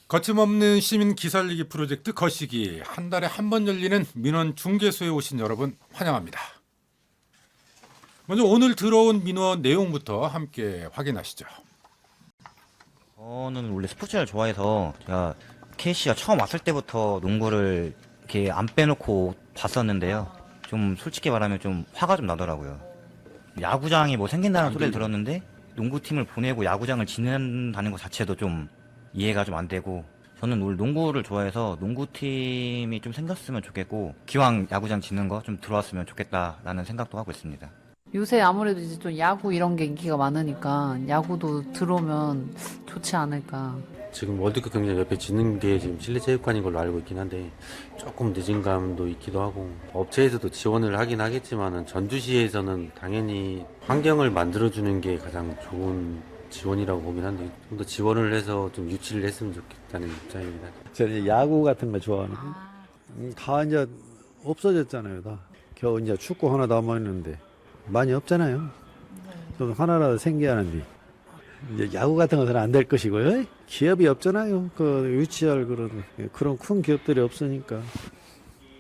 거침없는 시민 기살리기 프로젝트 거시기 한 달에 한 번 열리는 민원 중개소에 오신 여러분 환영합니다. 먼저 오늘 들어온 민원 내용부터 함께 확인하시죠. 저는 원래 스포츠를 좋아해서 제가 KC가 처음 왔을 때부터 농구를 이렇게 안 빼놓고 봤었는데요. 좀 솔직히 말하면 좀 화가 좀 나더라고요. 야구장이 뭐 생긴다는 소리를 들었는데 농구팀을 보내고 야구장을 짓는다는 것 자체도 좀 이해가 좀 안 되고, 저는 원래 농구를 좋아해서 농구팀이 좀 생겼으면 좋겠고 기왕 야구장 짓는 거 좀 들어왔으면 좋겠다라는 생각도 하고 있습니다. 요새 아무래도 이제 좀 야구 이런 게 인기가 많으니까 야구도 들어오면 좋지 않을까. 지금 월드컵 경기장 옆에 짓는 게 지금 실내체육관인 걸로 알고 있긴 한데 조금 늦은 감도 있기도 하고, 업체에서도 지원을 하긴 하겠지만은 전주시에서는 당연히 환경을 만들어주는 게 가장 좋은 지원이라고 보긴 한데 좀 더 지원을 해서 좀 유치를 했으면 좋겠다는 입장입니다. 저는 야구 같은 거 좋아하는. 다 이제 없어졌잖아요. 다 겨우 이제 축구 하나 남아있는데 많이 없잖아요. 좀 하나라도 생겨야 하는데 이제 야구 같은 것은 안 될 것이고요. 기업이 없잖아요. 그 유치할 그런 큰 기업들이 없으니까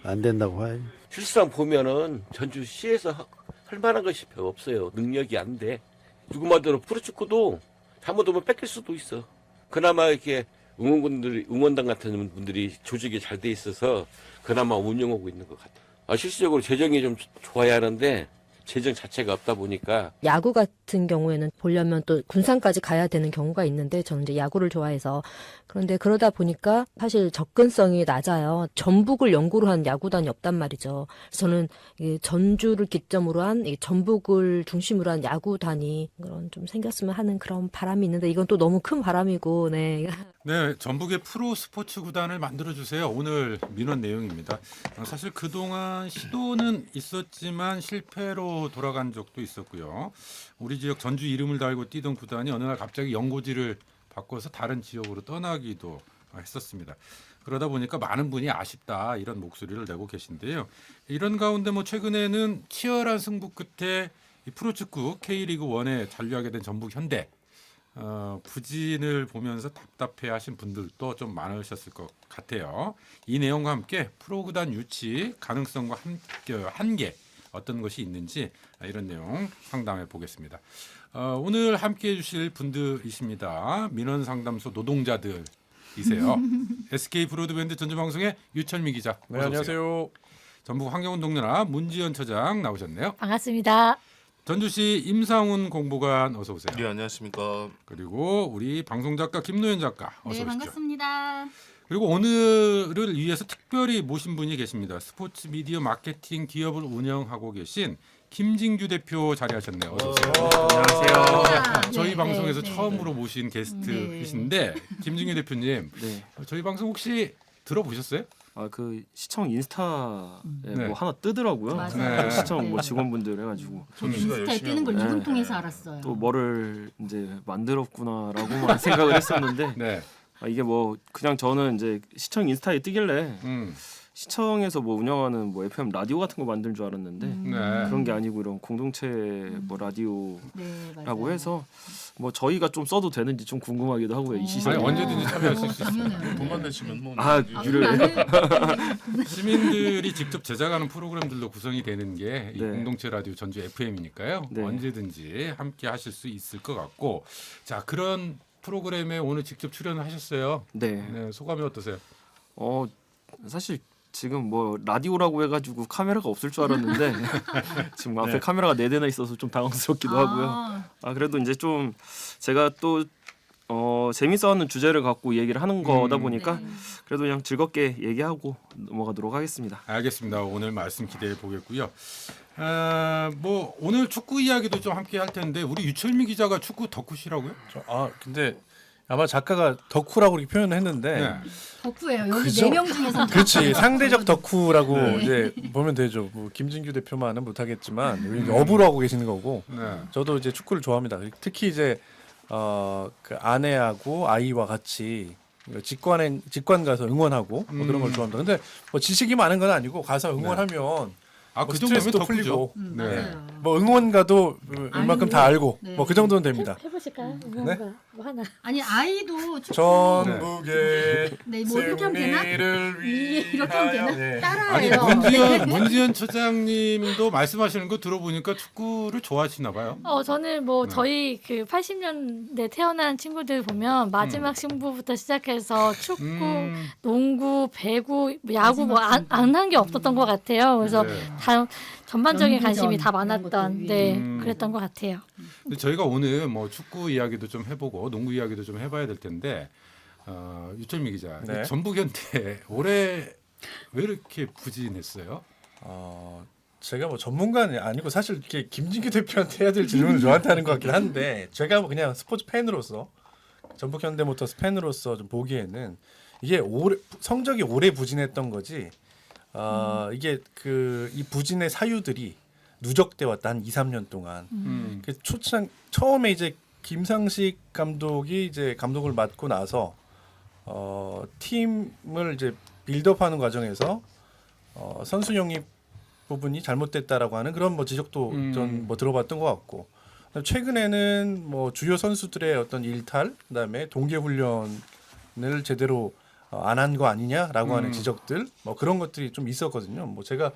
안 된다고 해요. 실상 보면은 전주시에서 할 만한 것이 별로 없어요. 능력이 안 돼. 누구 말대로 프로축구도 잘못하면 뺏길 수도 있어. 그나마 이렇게 응원단 같은 분들이 조직이 잘 돼 있어서 그나마 운영하고 있는 것 같아요. 실질적으로 재정이 좀 좋아야 하는데 재정 자체가 없다 보니까. 야구 같은 경우에는 보려면 또 군산까지 가야 되는 경우가 있는데, 저는 이제 야구를 좋아해서. 그런데 그러다 보니까 사실 접근성이 낮아요. 전북을 연고로 한 야구단이 없단 말이죠. 그래서 저는 이 전주를 기점으로 한 이 전북을 중심으로 한 야구단이 그런 좀 생겼으면 하는 그런 바람이 있는데, 이건 또 너무 큰 바람이고, 네. 네, 전북의 프로 스포츠 구단을 만들어 주세요. 오늘 민원 내용입니다. 사실 그동안 시도는 있었지만 실패로 돌아간 적도 있었고요. 우리 지역 전주 이름을 달고 뛰던 구단이 어느 날 갑자기 연고지를 바꿔서 다른 지역으로 떠나기도 했었습니다. 그러다 보니까 많은 분이 아쉽다 이런 목소리를 내고 계신데요. 이런 가운데 뭐 최근에는 치열한 승부 끝에 이 프로축구 K리그 1에 잔류하게 된 전북 현대, 부진을 보면서 답답해하신 분들도 좀 많으셨을 것 같아요. 이 내용과 함께 프로구단 유치 가능성과 한계 어떤 것이 있는지 이런 내용 상담해 보겠습니다. 오늘 함께해 주실 분들이십니다. 민원상담소 노동자들이세요. SK 브로드밴드 전주방송의 유철미 기자. 네, 안녕하세요. 전북 환경운동연합 문지연 처장 나오셨네요. 반갑습니다. 전주시 임상훈 공보관 어서 오세요. 네, 안녕하십니까. 그리고 우리 방송작가 김노현 작가 어서 네, 오십시오. 반갑습니다. 그리고 오늘을 위해서 특별히 모신 분이 계십니다. 스포츠 미디어 마케팅 기업을 운영하고 계신 김진규 대표 자리하셨네요. 어서 오세요. 안녕하세요. 저희 네, 방송에서 네, 처음으로 모신 게스트이신데 김진규 대표님, 네. 저희 방송 혹시 들어보셨어요? 그 시청 인스타에 네. 뭐 하나 뜨더라고요. 맞아요. 네. 시청 뭐 네. 직원분들 해가지고 저도 인스타에 뜨는 걸 네. 이분 통해서 알았어요. 또 뭐를 이제 만들었구나라고만 생각을 했었는데, 네. 이게 뭐 그냥 저는 이제 시청 인스타에 뜨길래 시청에서 뭐 운영하는 뭐 FM 라디오 같은 거 만든 줄 알았는데 네. 그런 게 아니고 이런 공동체 뭐 라디오라고 네, 맞아요. 해서 뭐 저희가 좀 써도 되는지 좀 궁금하기도 하고요. 이 시선이. 아니, 언제든지 참여하실 수 있어요. 당연해요. 돈만 내시면 뭐. 유료. 시민들이 직접 제작하는 프로그램들로 구성이 되는 게 이 네. 공동체 라디오 전주 FM이니까요. 네. 언제든지 함께 하실 수 있을 것 같고, 자, 그런 프로그램에 오늘 직접 출연을 하셨어요. 네. 네, 소감이 어떠세요? 사실 지금 뭐 라디오라고 해가지고 카메라가 없을 줄 알았는데 지금 앞에 카메라가 4대나 있어서 좀 당황스럽기도 하고요. 그래도 이제 좀 제가 또 재밌어하는 주제를 갖고 얘기를 하는 거다 보니까 그래도 그냥 즐겁게 얘기하고 넘어가도록 하겠습니다. 알겠습니다. 오늘 말씀 기대해 보겠고요. 뭐 오늘 축구 이야기도 좀 함께 할 텐데 우리 유철미 기자가 축구 덕후시라고요? 근데 아마 작가가 덕후라고 이렇게 표현을 했는데 네. 덕후예요. 여기 그죠? 4명 중에서 그렇지 상대적 덕후라고 네. 이제 보면 되죠. 뭐 김진규 대표만은 못하겠지만 우리 어부로 하고 계시는 거고 네. 저도 이제 축구를 좋아합니다. 특히 이제 그 아내하고 아이와 같이 직관 가서 응원하고 뭐 그런 걸 좋아합니다. 근데 뭐 지식이 많은 건 아니고 가서 응원하면 아, 뭐 그 정도면 스트레스도 더 풀리고 풀리고. 맞아요. 네. 뭐 응원가도 웬만큼 다 알고 네. 뭐 그 정도는 됩니다. 해보실까요? 네? 뭐 하나. 아니 아이도 축구 전북의 네, 뭐 이렇게 하면 되나? 승리를 이렇게 하면 되나? 위하여. 네. 아니 따라해요. 문지연 처장님도 말씀하시는 거 들어보니까 축구를 좋아하시나 봐요. 저는 뭐 네. 저희 그 80년대 태어난 친구들 보면 마지막 승부부터 시작해서 축구, 농구, 배구, 야구 뭐 안 한 게 없었던 것 같아요. 그래서 네. 다 전반적인 연구전 관심이 다 이런 많았던 것도 네 음. 그랬던 것 같아요. 근데 저희가 오늘 뭐 축구 이야기도 좀 해보고 농구 이야기도 좀 해봐야 될 텐데 유철미 기자, 네. 전북현대 올해 왜 이렇게 부진했어요? 제가 뭐 전문가는 아니고 사실 이렇게 김진규 대표한테 해야 될 질문을 저한테 하는 것 같긴 한데 제가 뭐 그냥 스포츠 팬으로서 전북현대모터스 팬으로서 좀 보기에는 이게 성적이 오래 부진했던 거지. 이게 이 부진의 사유들이 누적돼 왔다 한 2, 3년 동안. 그 처음에 이제 김상식 감독이 이제 감독을 맡고 나서 팀을 이제 빌드업하는 과정에서 선수 영입 부분이 잘못됐다라고 하는 그런 뭐 지적도 전 뭐 들어봤던 것 같고 최근에는 뭐 주요 선수들의 어떤 일탈 그다음에 동계 훈련을 제대로 안 한 거 아니냐라고 하는 지적들 뭐 그런 것들이 좀 있었거든요. 뭐 제가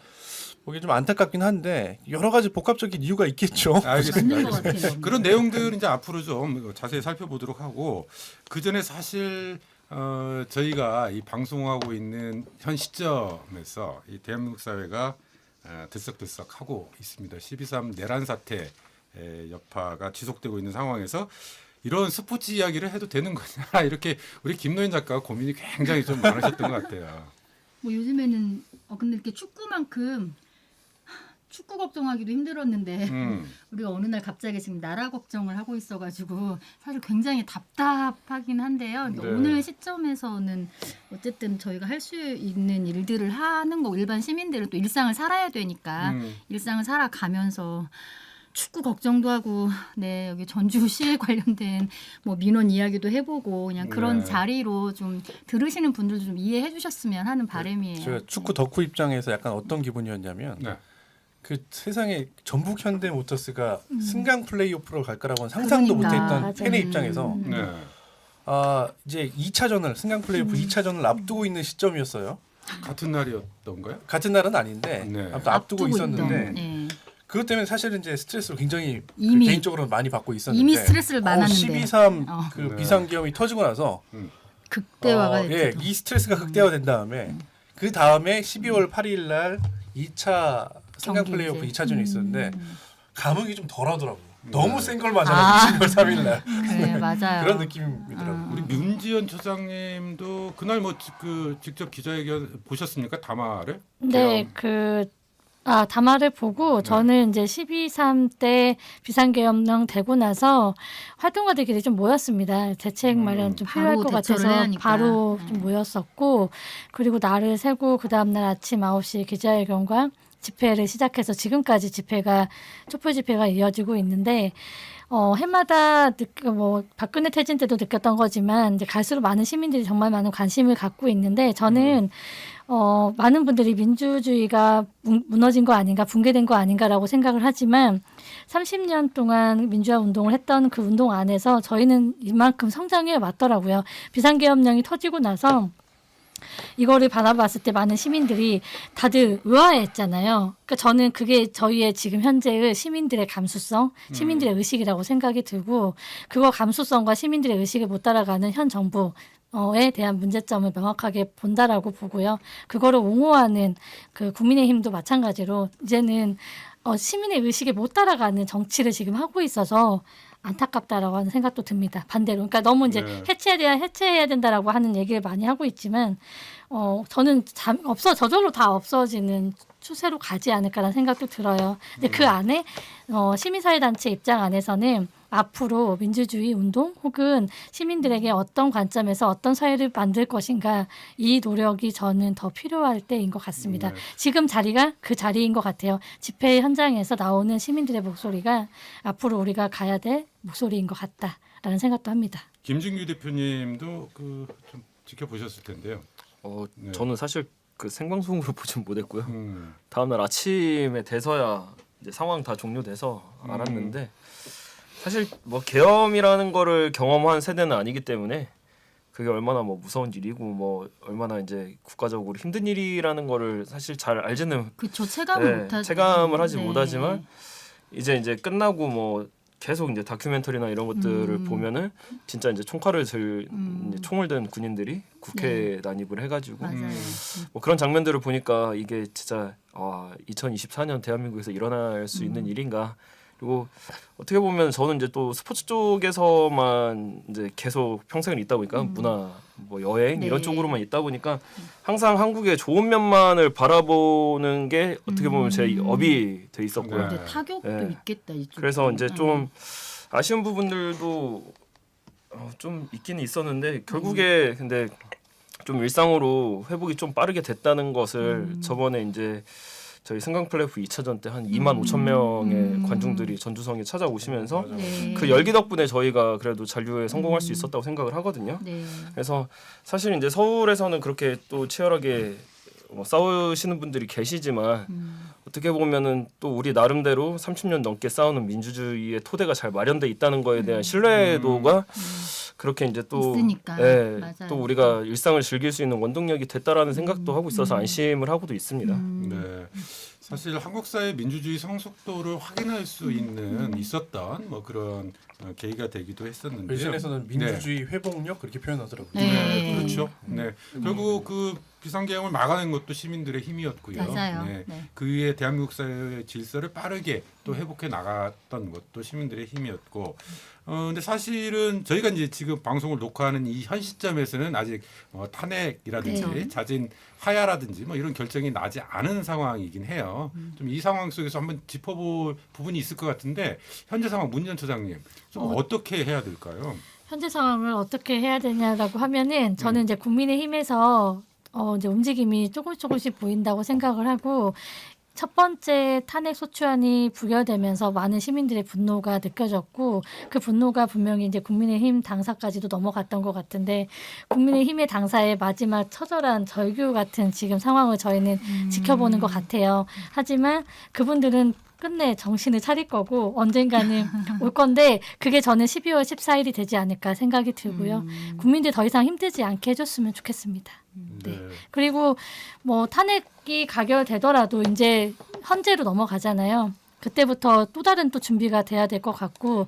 보기 좀 안타깝긴 한데 여러 가지 복합적인 이유가 있겠죠. 알겠습니다. 맞는 것 같아요. 그런 내용들 이제 앞으로 좀 자세히 살펴보도록 하고 그 전에 사실 저희가 이 방송하고 있는 현 시점에서 이 대한민국 사회가 들썩들썩하고 있습니다. 12.3 내란 사태 여파가 지속되고 있는 상황에서 이런 스포츠 이야기를 해도 되는 거냐 이렇게 우리 김노현 작가가 고민이 굉장히 좀 많으셨던 것 같아요. 뭐 요즘에는 근데 이렇게 축구만큼 축구 걱정하기도 힘들었는데 우리가 어느 날 갑자기 지금 나라 걱정을 하고 있어가지고 사실 굉장히 답답하긴 한데요. 네. 오늘 시점에서는 어쨌든 저희가 할 수 있는 일들을 하는 거 일반 시민들은 또 일상을 살아야 되니까 일상을 살아가면서 축구 걱정도 하고 네 여기 전주시에 관련된 뭐 민원 이야기도 해보고 그냥 그런 네. 자리로 좀 들으시는 분들도 좀 이해해 주셨으면 하는 바람이에요. 제가 축구 덕후 입장에서 약간 어떤 기분이었냐면 네. 그 세상에 전북 현대모터스가 승강 플레이오프로 갈 거라고는 상상도 그러니까. 못했던 맞아요. 팬의 입장에서 네. 이제 2차전을 승강 플레이오프 2차전을 앞두고 있는 시점이었어요. 같은 날이었던가요? 같은 날은 아닌데 네. 아무튼 앞두고 있었는데 있던, 네. 그것 때문에 사실은 이제 스트레스를 굉장히 이미- 개인적으로 많이 받고 있었는데 이미 스트레스를 많았는데 12.3 그 네. 비상계엄이 터지고 나서 극대화가 예, 됐죠. 이 스트레스가 극대화된 다음에 그 다음에 12월 8일 날 2차 승강 경기 플레이오프 이제. 2차전이 있었는데 감흥이 좀 덜하더라고요. 너무 센 걸 맞아가지고 12월 3일 날 네, 맞아요. 그런 느낌이더라고요. 우리 문지연 처장님도 그날 뭐 직접 기자회견 보셨습니까? 담화를? 네, 담화를 보고 저는 이제 12.3 때 비상계엄령 되고 나서 활동가들끼리 좀 모였습니다. 대책 마련 좀 필요할 바로 것 대처를 같아서 해야 하니까. 바로 좀 모였었고 그리고 날을 새고 그 다음날 아침 9시 기자회견과 집회를 시작해서 지금까지 촛불 집회가 이어지고 있는데 해마다 박근혜 퇴진 때도 느꼈던 거지만 이제 갈수록 많은 시민들이 정말 많은 관심을 갖고 있는데 저는 많은 분들이 민주주의가 무너진 거 아닌가, 붕괴된 거 아닌가라고 생각을 하지만 30년 동안 민주화 운동을 했던 그 운동 안에서 저희는 이만큼 성장해 왔더라고요. 비상계엄령이 터지고 나서 이거를 바라봤을 때 많은 시민들이 다들 의아해했잖아요. 그러니까 저는 그게 저희의 지금 현재의 시민들의 감수성, 시민들의 의식이라고 생각이 들고 그거 감수성과 시민들의 의식을 못 따라가는 현 정부에 대한 문제점을 명확하게 본다라고 보고요. 그거를 옹호하는 그 국민의힘도 마찬가지로 이제는 시민의 의식에 못 따라가는 정치를 지금 하고 있어서 안타깝다라고 하는 생각도 듭니다. 반대로. 그러니까 너무 이제 네. 해체해야 된다라고 하는 얘기를 많이 하고 있지만 저는 저절로 다 없어지는 추세로 가지 않을까라는 생각도 들어요. 근데 그 안에 시민사회단체 입장 안에서는 앞으로 민주주의 운동 혹은 시민들에게 어떤 관점에서 어떤 사회를 만들 것인가 이 노력이 저는 더 필요할 때인 것 같습니다. 네. 지금 자리가 그 자리인 것 같아요. 집회 현장에서 나오는 시민들의 목소리가 앞으로 우리가 가야 될 목소리인 것 같다라는 생각도 합니다. 김진규 대표님도 좀 지켜보셨을 텐데요. 네. 저는 사실 그 생방송으로 보진 못했고요. 다음날 아침에 돼서야 이제 상황 다 종료돼서 알았는데 사실 뭐 계엄이라는 거를 경험한 세대는 아니기 때문에 그게 얼마나 뭐 무서운 일이고 뭐 얼마나 이제 국가적으로 힘든 일이라는 거를 사실 잘 알지는 그쵸 체감을 못하지. 체감을 하지 네. 못하지만 이제 끝나고 뭐 계속 이제 다큐멘터리나 이런 것들을 보면은 진짜 이제 총칼을 들 이제 총을 든 군인들이 국회에 난입을 해가지고 맞아요. 뭐 그런 장면들을 보니까 이게 진짜 2024년 대한민국에서 일어날 수 있는 일인가. 그리고 어떻게 보면 저는 이제 또 스포츠 쪽에서만 이제 계속 평생을 있다 보니까 문화, 뭐 여행 네. 이런 쪽으로만 있다 보니까 항상 한국의 좋은 면만을 바라보는 게 어떻게 보면 제 업이 돼 있었고요. 근데 타격도 네. 있겠다 이쪽. 그래서 이제 좀 아쉬운 부분들도 좀 있기는 있었는데 결국에 근데 좀 일상으로 회복이 좀 빠르게 됐다는 것을 저번에 이제 저희 승강 플레이오프 2차전 때 한 2만 5천 명의 관중들이 전주성에 찾아오시면서 네. 그 열기 덕분에 저희가 그래도 잔류에 성공할 수 있었다고 생각을 하거든요. 네. 그래서 사실 이제 서울에서는 그렇게 또 치열하게 싸우시는 분들이 계시지만 어떻게 보면은 또 우리 나름대로 30년 넘게 싸우는 민주주의의 토대가 잘 마련돼 있다는 거에 대한 신뢰도가 그렇게 이제 또 있으니까. 예, 맞아요. 또 우리가 일상을 즐길 수 있는 원동력이 됐다라는 생각도 하고 있어서 안심을 하고도 있습니다. 네. 사실 한국 사회 민주주의 성숙도를 확인할 수 있었던 뭐 그런 계기가 되기도 했었는데요. 외신에서는 민주주의 회복력 그렇게 표현하더라고요. 네, 그렇죠. 네, 결국 그 비상계엄을 막아낸 것도 시민들의 힘이었고요. 맞아요. 네, 네. 그 위에 대한민국 사회의 질서를 빠르게 또 회복해 나갔던 것도 시민들의 힘이었고. 근데 사실은 저희가 이제 지금 방송을 녹화하는 이 현 시점에서는 아직 탄핵이라든지 그렇죠. 자진 하야라든지 뭐 이런 결정이 나지 않은 상황이긴 해요. 좀 이 상황 속에서 한번 짚어볼 부분이 있을 것 같은데 현재 상황 문 전 처장님 좀 어떻게 해야 될까요? 현재 상황을 어떻게 해야 되냐라고 하면은 저는 이제 국민의힘에서 이제 움직임이 조금씩 보인다고 생각을 하고 첫 번째 탄핵 소추안이 부결되면서 많은 시민들의 분노가 느껴졌고 그 분노가 분명히 이제 국민의힘 당사까지도 넘어갔던 것 같은데 국민의힘의 당사의 마지막 처절한 절규 같은 지금 상황을 저희는 지켜보는 것 같아요. 하지만 그분들은 끝내 정신을 차릴 거고 언젠가는 올 건데 그게 저는 12월 14일이 되지 않을까 생각이 들고요. 국민들 더 이상 힘들지 않게 해줬으면 좋겠습니다. 네. 그리고 뭐 탄핵이 가결되더라도 이제 헌재로 넘어가잖아요. 그때부터 또 다른 또 준비가 돼야 될 것 같고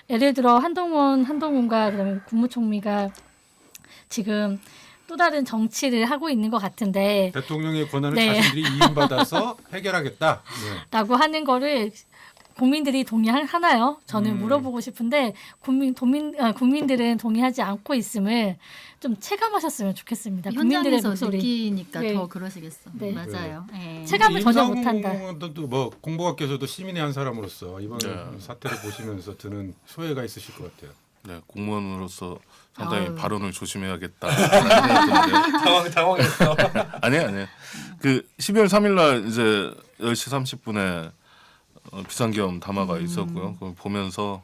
예를 들어 한동훈과 그다음에 국무총리가 지금 또 다른 정치를 하고 있는 것 같은데 대통령의 권한을 네. 자신들이 이임받아서 해결하겠다. 네. 라고 하는 거를 국민들이 동의하나요? 저는 물어보고 싶은데 국민들은 동의하지 않고 있음을 좀 체감하셨으면 좋겠습니다. 국민들의 현장에서 목소리. 느끼니까 네. 더 그러시겠어. 네. 맞아요. 네. 체감을 전혀 못한다. 임상훈도 뭐 공보학께서도 시민의 한 사람으로서 이번 사태를 보시면서 드는 소회가 있으실 것 같아요. 네, 공무원으로서 상당히 아유. 발언을 조심해야겠다. 당황했어. 아니에요. 그 12월 3일 날 이제 10시 30분에 비상계엄 담화가 있었고요. 그걸 보면서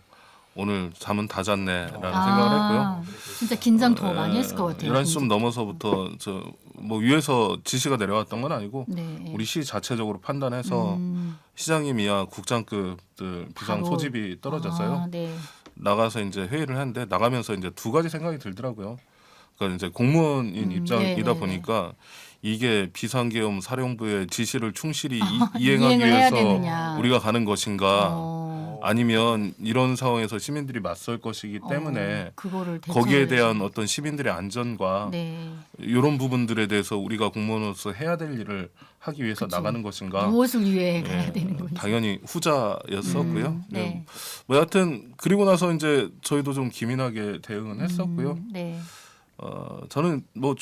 오늘 잠은 다 잤네라는 생각을 했고요. 진짜 긴장 더 많이 했을 것 같아요. 11시 좀 넘어서부터 뭐 위에서 지시가 내려왔던 건 아니고 네. 우리 시 자체적으로 판단해서 시장님 이하 국장급들 비상 바로. 소집이 떨어졌어요. 네. 나가서 이제 회의를 했는데 나가면서 이제 두 가지 생각이 들더라고요. 그러니까 이제 공무원인 입장이다 네. 보니까 이게 비상계엄 사령부의 지시를 충실히 이행하기 이행을 해야 위해서 되느냐. 우리가 가는 것인가 어, 아니면 이런 상황에서 시민들이 맞설 것이기 때문에 그거를 거기에 대처해야지. 대한 어떤 시민들의 안전과 네. 이런 부분들에 대해서 우리가 공무원으로서 해야 될 일을 하기 위해서 그쵸. 나가는 것인가. 무엇을 위해 가야 예, 되는 건지. 당연히 후자였었고요. 네. 뭐 여하튼 그리고 나서 이제 저희도 좀 기민하게 대응은 했었고요. 네. 저는 뭐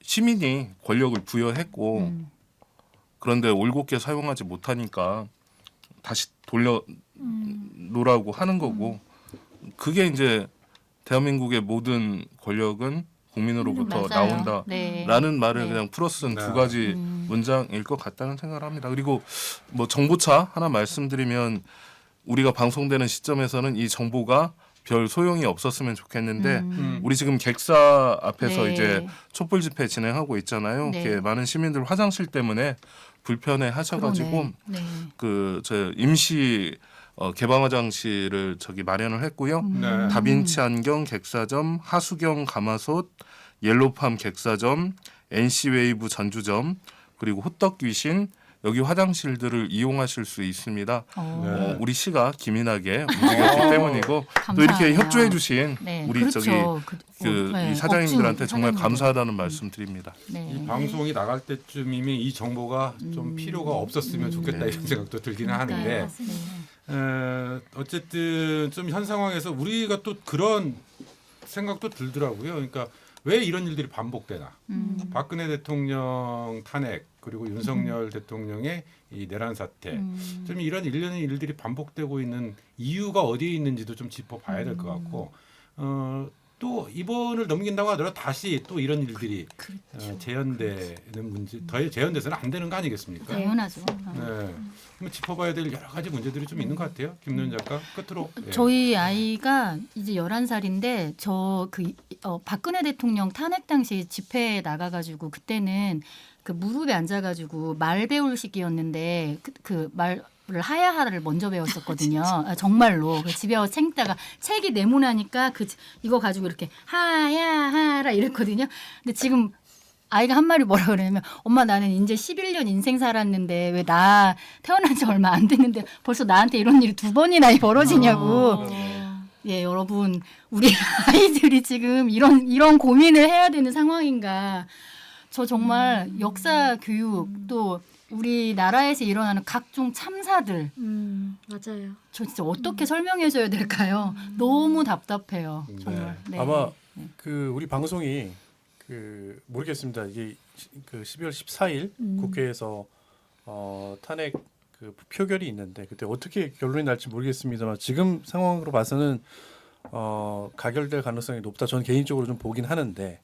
시민이 권력을 부여했고 그런데 올곧게 사용하지 못하니까 다시 돌려 놓으라고 하는 거고 그게 이제 대한민국의 모든 권력은 국민으로부터 맞아요. 나온다라는 네. 말을 네. 그냥 풀어서 쓴 두 가지 문장일 것 같다는 생각을 합니다. 그리고 뭐 정보차 하나 말씀드리면 우리가 방송되는 시점에서는 이 정보가 별 소용이 없었으면 좋겠는데 우리 지금 객사 앞에서 네. 이제 촛불 집회 진행하고 있잖아요. 네. 이렇게 많은 시민들 화장실 때문에 불편해 하셔가지고 그러네. 네. 그 저 임시 개방 화장실을 저기 마련을 했고요. 네. 다빈치 안경 객사점, 하수경 가마솥, 옐로팜 객사점, NC웨이브 전주점, 그리고 호떡 귀신 여기 화장실들을 이용하실 수 있습니다. 네. 우리 시가 기민하게 움직였기 때문이고 또 이렇게 감사하네요. 협조해주신 네, 우리 그렇죠. 저기 네, 이 사장님들한테 업주 정말 사장님들. 감사하다는 말씀드립니다. 네. 이 방송이 나갈 때쯤이면 이 정보가 좀 필요가 없었으면 좋겠다 이런 생각도 들기는 하는데 어쨌든 좀 현 상황에서 우리가 또 그런 생각도 들더라고요. 그러니까 왜 이런 일들이 반복되나? 박근혜 대통령 탄핵 그리고 윤석열 대통령의 이 내란 사태, 좀 이런 일련의 일들이 반복되고 있는 이유가 어디에 있는지도 좀 짚어봐야 될 것 같고, 또 이번을 넘긴다고 하더라도 다시 또 이런 일들이 재현되는 문제, 더 재현돼서는 안 되는 거 아니겠습니까? 당연하죠. 네, 한번 짚어봐야 될 여러 가지 문제들이 좀 있는 것 같아요. 김노현 작가 끝으로. 예. 저희 아이가 이제 11살인데 박근혜 대통령 탄핵 당시 집회에 나가가지고 그때는 그 무릎에 앉아가지고 말 배울 시기였는데 그 말을 하야하를 먼저 배웠었거든요. 정말로 그 집에 와서 책 읽다가 책이 네모나니까 이거 가지고 이렇게 하야하라 이랬거든요. 근데 지금 아이가 한 말이 뭐라 그러냐면 엄마 나는 이제 11년 인생 살았는데 왜 나 태어난 지 얼마 안 됐는데 벌써 나한테 이런 일이 2번이나 벌어지냐고. 예, 여러분 우리 아이들이 지금 이런 고민을 해야 되는 상황인가. 저 정말 역사 교육 또 우리나라에서 일어나는 각종 참사들 맞아요. 저 진짜 어떻게 설명해줘야 될까요? 너무 답답해요. 정말. 네. 아마 그 우리 방송이 그 모르겠습니다. 이게 그 12월 14일 국회에서 탄핵 그 표결이 있는데 그때 어떻게 결론이 날지 모르겠습니다만 지금 상황으로 봐서는 가결될 가능성이 높다. 저는 개인적으로 좀 보긴 하는데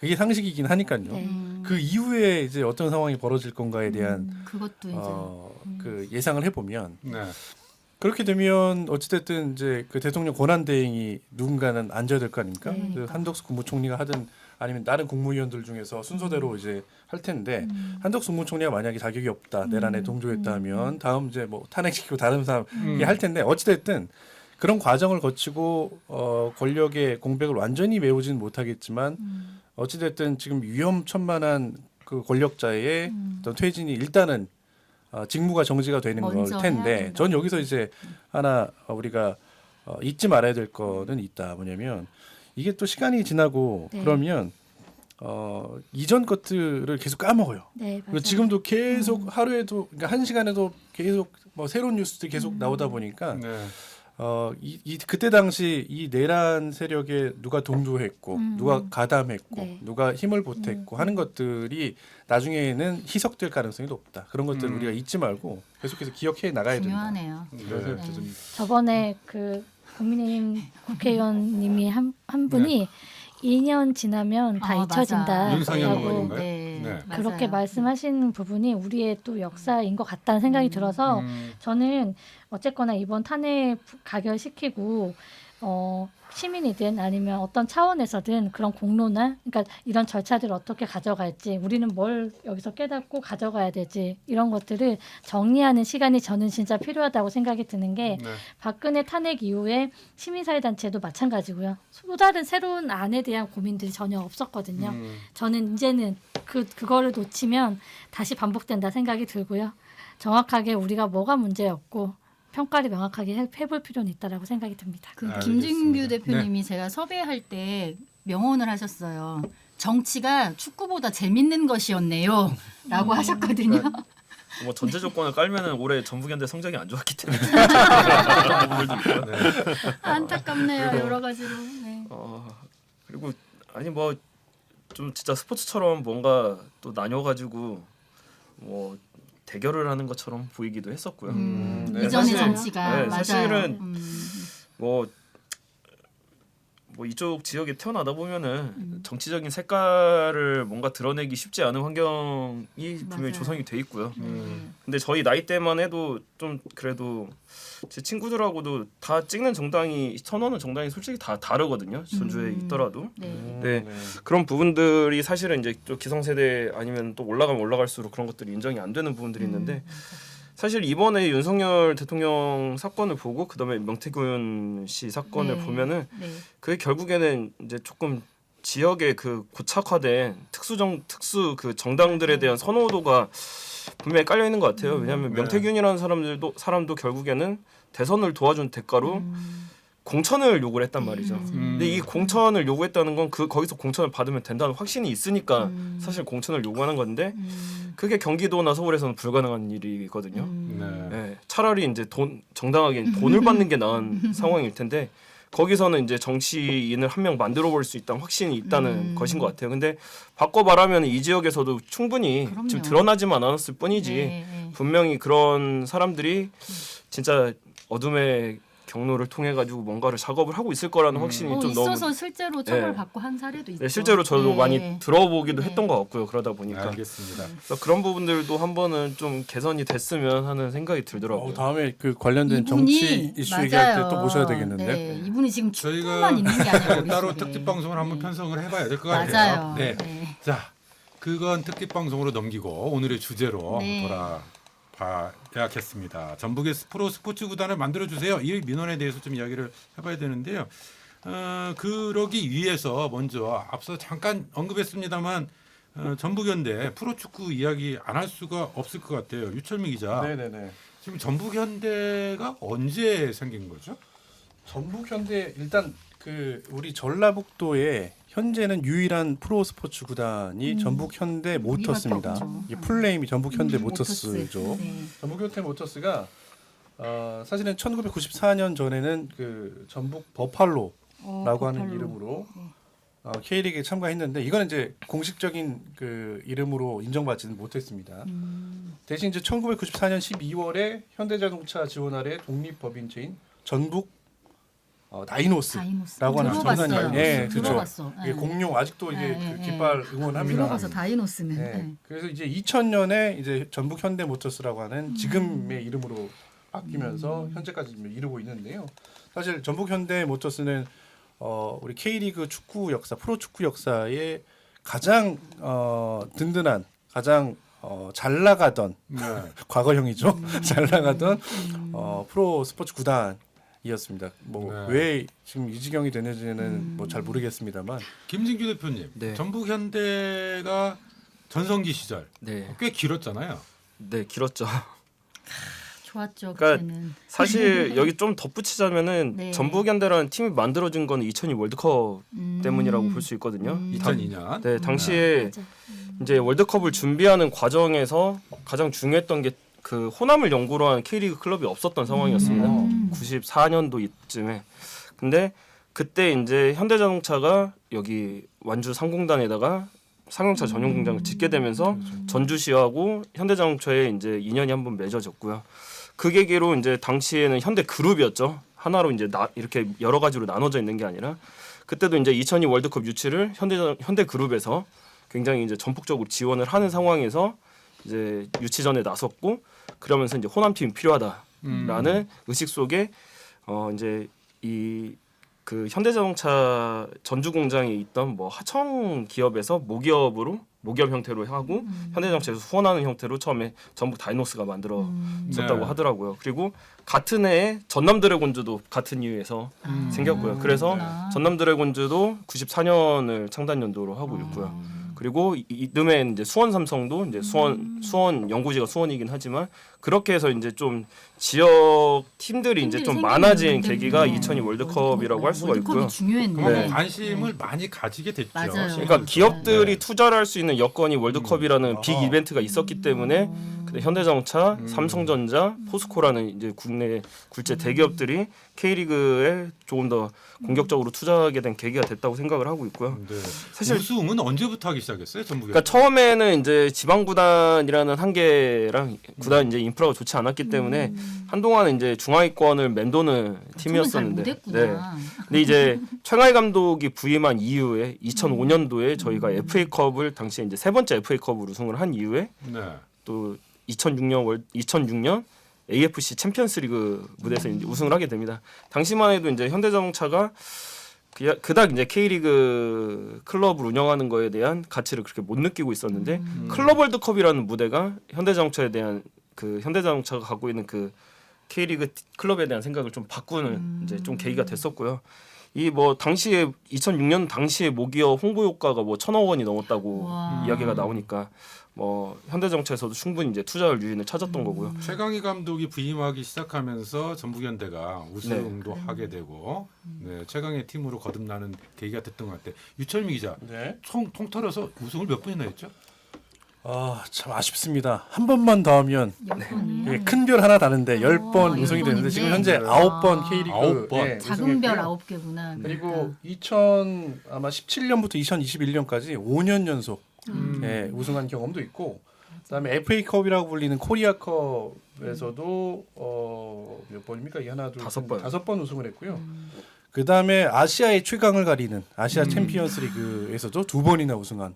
그게 상식이긴 하니까요. 그 이후에 이제 어떤 상황이 벌어질 건가에 대한 그것도 이제 그 예상을 해보면 네. 그렇게 되면 어찌됐든 이제 그 대통령 권한 대행이 누군가는 앉아야 될 거 아닙니까? 네. 그 한덕수 국무총리가 하든 아니면 다른 국무위원들 중에서 순서대로 이제 할 텐데 한덕수 국무총리가 만약에 자격이 없다 내란에 동조했다 하면 다음 이제 뭐 탄핵시키고 다른 사람이 할 텐데 어찌됐든 그런 과정을 거치고 권력의 공백을 완전히 메우지는 못하겠지만 어찌됐든 지금 위험천만한 그 권력자의 어떤 퇴진이 일단은 직무가 정지가 되는 걸 먼저 해야 텐데 된다. 전 여기서 이제 하나 우리가 잊지 말아야 될 거는 있다. 뭐냐면 이게 또 시간이 지나고 네. 그러면 이전 것들을 계속 까먹어요. 네, 그리고 맞아요. 지금도 계속 하루에도 그러니까 한 시간에도 계속 뭐 새로운 뉴스들이 계속 나오다 보니까 네. 그때 당시 이 내란 세력에 누가 동조했고 누가 가담했고 네. 누가 힘을 보탰고 하는 것들이 나중에는 희석될 가능성이 높다. 그런 것들을 우리가 잊지 말고 계속해서 기억해 나가야 된다. 중요하네요. 그래서 네. 좀 저번에 그 국민의힘 국회의원님이 한 분이 2년 지나면 다 맞아. 잊혀진다. 윤상현 라고 의원인가요? 네. 네. 그렇게 맞아요. 말씀하시는 부분이 우리의 또 역사인 것 같다는 생각이 들어서 저는 어쨌거나 이번 탄핵 가결시키고 시민이든 아니면 어떤 차원에서든 그런 공론화, 그러니까 이런 절차들을 어떻게 가져갈지, 우리는 뭘 여기서 깨닫고 가져가야 되지, 이런 것들을 정리하는 시간이 저는 진짜 필요하다고 생각이 드는 게 네. 박근혜 탄핵 이후에 시민사회단체도 마찬가지고요. 또 다른 새로운 안에 대한 고민들이 전혀 없었거든요. 저는 이제는 그거를 놓치면 다시 반복된다 생각이 들고요. 정확하게 우리가 뭐가 문제였고 평가를 명확하게 해볼 필요는 있다라고 생각이 듭니다. 그 알겠습니다. 김진규 대표님이 제가 섭외할 때 명언을 하셨어요. 정치가 축구보다 재밌는 것이었네요. 라고 하셨거든요. 뭐 전제 조건을 깔면은 올해 전북현대 성적이 안 좋았기 때문에 그런 부분들도 있고요. 안타깝네요. 여러 가지로. 네. 그리고 아니 뭐 좀 진짜 스포츠처럼 뭔가 또 나뉘어가지고 뭐 대결을 하는 것처럼 보이기도 했었고요. 이전의 사실- 정치가 네, 맞아요. 사실은 뭐 뭐 이쪽 지역에 태어나다 보면은 정치적인 색깔을 뭔가 드러내기 쉽지 않은 환경이 분명히 맞아요. 조성이 돼 있고요. 근데 저희 나이 때만 해도 좀 그래도 제 친구들하고도 다 찍는 정당이 선호하는 정당이 솔직히 다 다르거든요. 전주에 있더라도. 네. 그런 부분들이 사실은 이제 또 기성세대 아니면 또 올라가면 올라갈수록 그런 것들이 인정이 안 되는 부분들이 있는데 사실 이번에 윤석열 대통령 사건을 보고 그다음에 명태균 씨 사건을 보면은 그게 결국에는 이제 조금 지역의 그 고착화된 특수 그 정당들에 대한 선호도가 분명히 깔려 있는 것 같아요. 왜냐하면 명태균이라는 사람도 결국에는 대선을 도와준 대가로 공천을 요구를 했단 말이죠. 근데 이 공천을 요구했다는 건 거기서 공천을 받으면 된다는 확신이 있으니까 사실 공천을 요구하는 건데 그게 경기도나 서울에서는 불가능한 일이거든요. 네, 차라리 이제 정당하게 돈을 받는 게 나은 상황일 텐데 거기서는 이제 정치인을 한 명 만들어 볼 수 있다는 확신이 있다는 것인 것 같아요. 근데 바꿔 말하면 이 지역에서도 충분히 지금 드러나지만 않았을 뿐이지 분명히 그런 사람들이 진짜 어둠의 경로를 통해 가지고 뭔가를 작업을 하고 있을 거라는 확신이 좀 있어서 너무 실제로 처벌받고 한 사례도 있죠. 네, 실제로 저도 많이 들어보기도 했던 것 같고요. 그러다 보니까 알겠습니다. 그래서 그런 부분들도 한번은 좀 개선이 됐으면 하는 생각이 들더라고요. 다음에 그 관련된 이분이 정치 이슈 얘기할 때 또 모셔야 되겠는데. 네, 이분이 지금 저희가 축구만 있는 게 아니라 따로 특집 방송을 한번 편성을 해봐야 될 것 같아요. 맞아요. 네. 자, 그건 특집 방송으로 넘기고 오늘의 주제로 돌아봐야겠습니다. 전북의 프로 스포츠 구단을 만들어 주세요. 이 민원에 대해서 좀 이야기를 해봐야 되는데요. 그러기 위해서 먼저 앞서 잠깐 언급했습니다만 전북현대 프로축구 이야기 안 할 수가 없을 것 같아요. 유철민 기자. 네네네. 지금 전북현대가 언제 생긴 거죠? 전북현대 일단 그 우리 전라북도에 현재는 유일한 프로 스포츠 구단이 전북현대 모터스입니다. 이게 풀네임이 전북현대 모터스죠. 전북현대 모터스가 사실은 1994년 전에는 그 전북 버팔로라고 하는 이름으로 K리그에 참가했는데 이거는 이제 공식적인 그 이름으로 인정받지는 못했습니다. 대신 이제 1994년 12월에 현대자동차 지원 아래 독립법인체인 전북 다이노스라고 하는 전산이 들어봤어. 이게 공룡 아직도 이게 그 깃발 응원합니다. 들어봐서 다이노스는. 네. 그래서 이제 2000년에 이제 전북 현대모터스라고 하는 지금의 이름으로 바뀌면서 현재까지 이루고 있는데요. 사실 전북 현대모터스는 우리 K리그 축구 역사, 프로 축구 역사에 가장 든든한, 가장 잘 나가던 과거형이죠. 잘 나가던 프로 스포츠 구단이었습니다. 뭐 왜 지금 이 지경이 되는지는 뭐 잘 모르겠습니다만. 김진규 대표님, 전북 현대가 전성기 시절 꽤 길었잖아요. 네, 길었죠. 좋았죠. 그러니까 그때는. 사실 여기 좀 덧붙이자면은 전북현대라는 팀이 만들어진 건 2002 월드컵 때문이라고 볼 수 있거든요. 2002년. 네, 당시에 이제 월드컵을 준비하는 과정에서 가장 중요했던 게 그 호남을 연고로 한 K리그 클럽이 없었던 상황이었습니다. 94년도 이쯤에. 근데 그때 이제 현대자동차가 여기 완주 상공단에다가 상용차 전용 공장을 짓게 되면서 전주시하고 현대자동차의 이제 인연이 한번 맺어졌고요. 그 계기로 이제 당시에는 현대그룹이었죠. 하나로 이제 이렇게 여러 가지로 나눠져 있는 게 아니라 그때도 이제 2002 월드컵 유치를 현대그룹에서 굉장히 이제 전폭적으로 지원을 하는 상황에서 이제 유치전에 나섰고 그러면서 이제 호남팀이 필요하다라는 의식 속에 이제 이 그 현대자동차 전주 공장에 있던 뭐 하청 기업에서 모기업 형태로 하고 현대자동차에서 후원하는 형태로 처음에 전북 다이노스가 만들어졌다고 하더라고요. 그리고 같은 해에 전남 드래곤즈도 같은 이유에서 생겼고요. 그래서 전남 드래곤즈도 94년을 창단 연도로 하고 있고요. 그리고 이듬해 이제 수원 삼성도 이제 수원 연고지가 수원이긴 하지만 그렇게 해서 이제 좀 지역 팀들이 이제 좀 많아진 계기가 2002 월드컵이라고 할 수가 있고요. 중요했네. 관심을 많이 가지게 됐죠. 맞아요. 그러니까 기업들이 투자를 할 수 있는 여건이 월드컵이라는 빅 이벤트가 있었기 때문에 근데 현대자동차, 삼성전자, 포스코라는 이제 국내 굴제 대기업들이 K리그에 조금 더 공격적으로 투자하게 된 계기가 됐다고 생각을 하고 있고요. 네. 사실 우승은 언제부터 하기 시작했어요, 전북이? 그러니까 처음에는 이제 지방 구단이라는 한계랑 구단 이제 인프라가 좋지 않았기 때문에 한동안은 이제 중하위권을 맴도는 팀이었었는데. 네. 근데 이제 최강희 감독이 부임한 이후에 2005년도에 저희가 FA컵을 당시에 이제 세 번째 FA컵을 우승을 한 이후에 네. 또 2006년 AFC 챔피언스리그 무대에서 이제 우승을 하게 됩니다. 당시만 해도 이제 현대자동차가 그닥 이제 K리그 클럽을 운영하는 거에 대한 가치를 그렇게 못 느끼고 있었는데 클럽 월드컵이라는 무대가 현대자동차에 대한 그 현대자동차가 갖고 있는 그 K리그 클럽에 대한 생각을 좀 바꾸는 이제 좀 계기가 됐었고요. 이 뭐 당시에 2006년 당시에 모기업 홍보 효과가 뭐 1,000억 원이 넘었다고 이야기가 나오니까 뭐 현대자동차에서도 충분히 이제 투자할 유인을 찾았던 거고요. 최강희 감독이 부임하기 시작하면서 전북현대가 우승도 네. 하게 되고 네, 최강의 팀으로 거듭나는 계기가 됐던 것 같아요. 유철미 기자, 네. 통틀어서 우승을 몇 번이나 했죠? 참 아쉽습니다. 한 번만 더 하면 네. 큰 별 하나 다른데 10번 우승이 되는데 10번인데. 지금 현재 9번 K리그 9번. 예, 작은 별 우승했고요. 9개구나. 그리고 아마 17년부터 2021년까지 5년 연속 예, 우승한 경험도 있고 그다음에 FA컵이라고 불리는 코리아컵에서도 몇 번입니까? 이 하나 둘 다섯 번. 5번 우승을 했고요. 그다음에 아시아의 최강을 가리는 아시아 챔피언스리그에서도 2번이나 우승한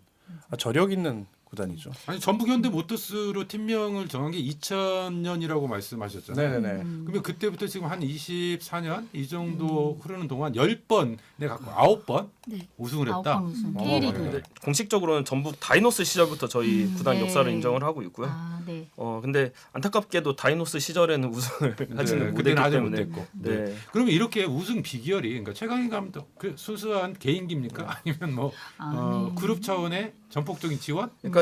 저력 있는 구단이죠. 아니 전북현대 모터스로 팀명을 정한 게 2000년이라고 말씀하셨잖아요. 네네네. 그러면 그때부터 지금 한 24년 이 정도 흐르는 동안 10번 내가 갖고 9번 네. 우승을 했다. 9번 우승. 어, K리그. 네. 공식적으로는 전북 다이노스 시절부터 저희 구단 네. 역사를 인정을 하고 있고요. 아, 네. 근데 안타깝게도 다이노스 시절에는 우승을 하지는 네, 못했기 그때는 하지 때문에. 못했고. 네. 그러면 이렇게 우승 비결이 그러니까 최강희 감독 그 순수한 개인기입니까? 아니면 뭐 네. 그룹 차원의 전폭적인 지원? 그러니까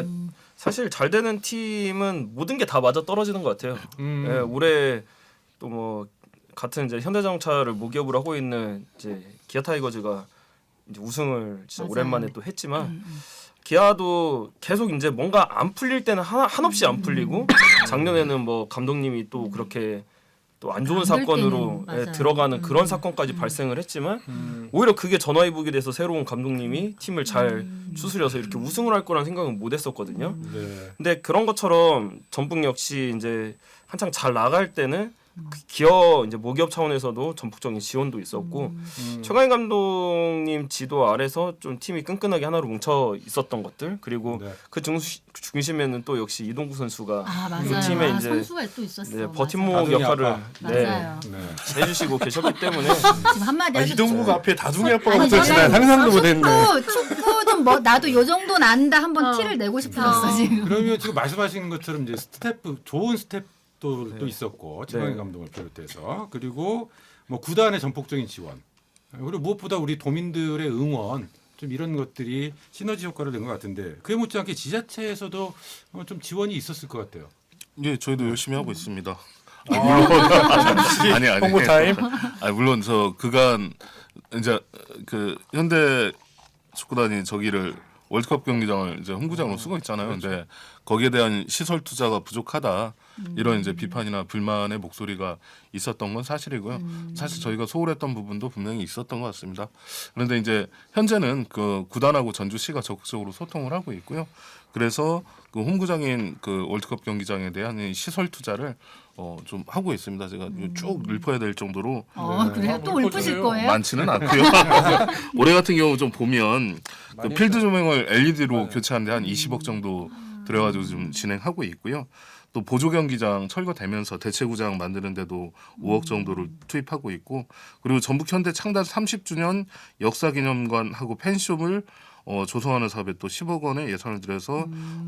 사실 잘 되는 팀은 모든 게 다 맞아 떨어지는 것 같아요. 예, 올해 또 뭐 같은 이제 현대자동차를 모기업으로 하고 있는 이제 기아 타이거즈가 이제 우승을 진짜 맞아요. 오랜만에 또 했지만 기아도 계속 이제 뭔가 안 풀릴 때는 한없이 안 풀리고 작년에는 뭐 감독님이 또 그렇게 또 안 좋은 안될 사건으로 때는 맞아요. 들어가는 그런 사건까지 발생을 했지만 오히려 그게 전화위복이 돼서 새로운 감독님이 팀을 잘 추스려서 이렇게 우승을 할 거란 생각은 못 했었거든요. 네. 근데 그런 것처럼 전북 역시 이제 한창 잘 나갈 때는 그 기업 이제 모기업 차원에서도 전폭적인 지원도 있었고 최강희 감독님 지도 아래서 좀 팀이 끈끈하게 하나로 뭉쳐 있었던 것들 그리고 네. 그 중심에는 또 역시 이동구 선수가 아, 그 맞아요. 팀에 아, 이제 선수가 또 있었어. 네, 맞아요. 버팀목 다둥이 역할을 아빠. 맞아요. 네. 해주시고 계셨기 때문에 지금 한마디 하셨죠. 이동국 앞에 다둥이 아빠가 아니, 붙었지만 저는 상상도 못했네. 축구 좀 뭐 나도 요 정도는 안다 한번 티를 내고 싶어졌어 지금. 그러면 지금 말씀하신 것처럼 이제 좋은 스태프도 네. 또 있었고 최강희 네. 감독을 비롯해서 그리고 뭐 구단의 전폭적인 지원 그리고 무엇보다 우리 도민들의 응원 좀 이런 것들이 시너지 효과를 낸 것 같은데 그에 못지않게 지자체에서도 좀 지원이 있었을 것 같아요. 예, 저희도 열심히 하고 있습니다. 물론 아니 홍보 타임. 물론 저 그간 이제 그 현대 축구단이 저기를 월드컵 경기장을 이제 홈구장으로 쓰고 있잖아요. 근데 거기에 대한 시설 투자가 부족하다 이런 이제 비판이나 불만의 목소리가 있었던 건 사실이고요. 사실 저희가 소홀했던 부분도 분명히 있었던 것 같습니다. 그런데 이제 현재는 그 구단하고 전주시가 적극적으로 소통을 하고 있고요. 그래서 그 홈구장인 그 월드컵 경기장에 대한 이 시설 투자를 좀 하고 있습니다. 제가 쭉 읊어야 될 정도로 그래요? 또 읊으실 거예요? 많지는 않고요. 올해 같은 경우 좀 보면 그 필드 조명을 LED로 교체하는데 한 20억 정도 들여가지고 좀 진행하고 있고요. 또 보조 경기장 철거되면서 대체구장 만드는데도 5억 정도를 투입하고 있고 그리고 전북 현대 창단 30주년 역사기념관하고 펜숍을 조성하는 사업에 또 10억 원의 예산을 들여서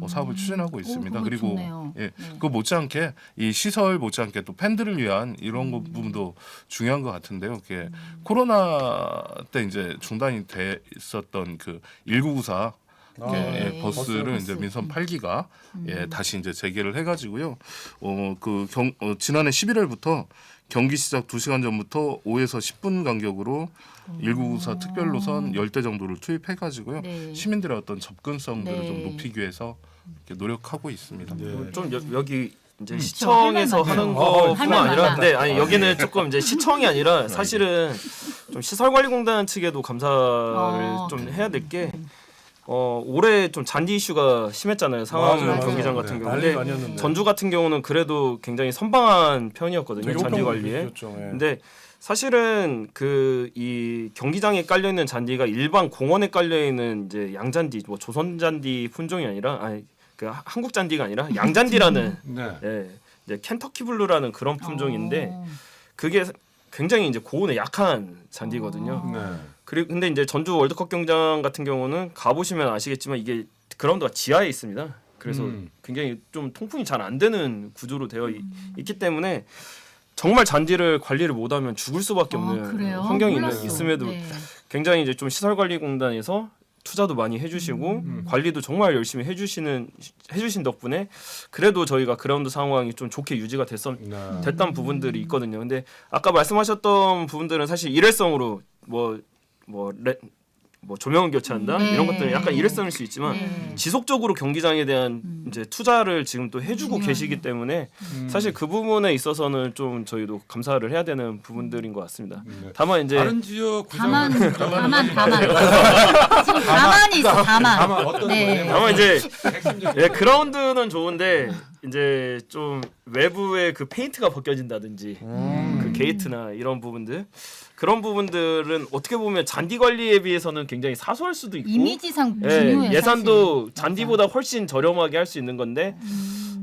사업을 추진하고 있습니다. 그거 그리고 좋네요. 예, 그 못지않게 이 시설 못지않게 또 팬들을 위한 이런 거 부분도 중요한 것 같은데요. 그게 코로나 때 이제 중단이 돼 있었던 그 1994 네. 버스를 이제 민선 8기가 다시 이제 재개를 해가지고요. 지난해 11월부터 경기 시작 2시간 전부터 5에서 10분 간격으로 1994 특별 노선 10대 정도를 투입해가지고요. 네. 시민들의 어떤 접근성들을 네. 좀 높이기 위해서 이렇게 노력하고 있습니다. 네. 좀 여기 이제 할 시청에서 말만 하는 많아요. 할 거뿐만 말만 아니라, 많아. 네, 아니 여기는 조금 이제 시청이 아니라 사실은 좀 시설관리공단 측에도 감사를 좀 해야 될 게. 올해 좀 잔디 이슈가 심했잖아요. 상암 맞아요. 경기장 네. 같은 난리 경우. 아니었는데. 근데 전주 같은 경우는 그래도 굉장히 선방한 편이었거든요. 되게 잔디 호평을 관리에. 느꼈죠. 예. 근데 사실은 그 이 경기장에 깔려 있는 잔디가 일반 공원에 깔려 있는 이제 양잔디, 뭐 조선 잔디 품종이 아니라, 아니 그 한국 잔디가 아니라 양잔디라는 네. 예, 이제 켄터키 블루라는 그런 품종인데 그게 굉장히 이제 고온에 약한 잔디거든요. 네. 그리고 근데 이제 전주 월드컵 경기장 같은 경우는 가보시면 아시겠지만 이게 그라운드가 지하에 있습니다. 그래서 굉장히 좀 통풍이 잘 안 되는 구조로 되어 있기 때문에 정말 잔디를 관리를 못하면 죽을 수밖에 없는 그래요? 환경이 몰랐어. 있음에도 네. 굉장히 이제 좀 시설관리공단에서 투자도 많이 해주시고 관리도 정말 열심히 해주신 덕분에 그래도 저희가 그라운드 상황이 좀 좋게 유지가 됐던 부분들이 있거든요. 근데 아까 말씀하셨던 부분들은 사실 일회성으로 뭐 조명을 교체한다 네. 이런 것들은 약간 일회성일 수 있지만 네. 지속적으로 경기장에 대한 이제 투자를 지금 또 해주고 중요하네. 계시기 때문에 사실 그 부분에 있어서는 좀 저희도 감사를 해야 되는 부분들인 것 같습니다. 네. 다만 이제 다른 지역 다만 구장 지금 다만이 있어 다만. 어떤 네. 거예요? 다만 이제 핵심적인 예, 그라운드는 좋은데 이제 좀 외부에 그 페인트가 벗겨진다든지 그 게이트나 이런 부분들 그런 부분들은 어떻게 보면 잔디 관리에 비해서는 굉장히 사소할 수도 있고 이미지상 예, 중요해. 예산도 사실. 잔디보다 훨씬 저렴하게 할 수 있는 건데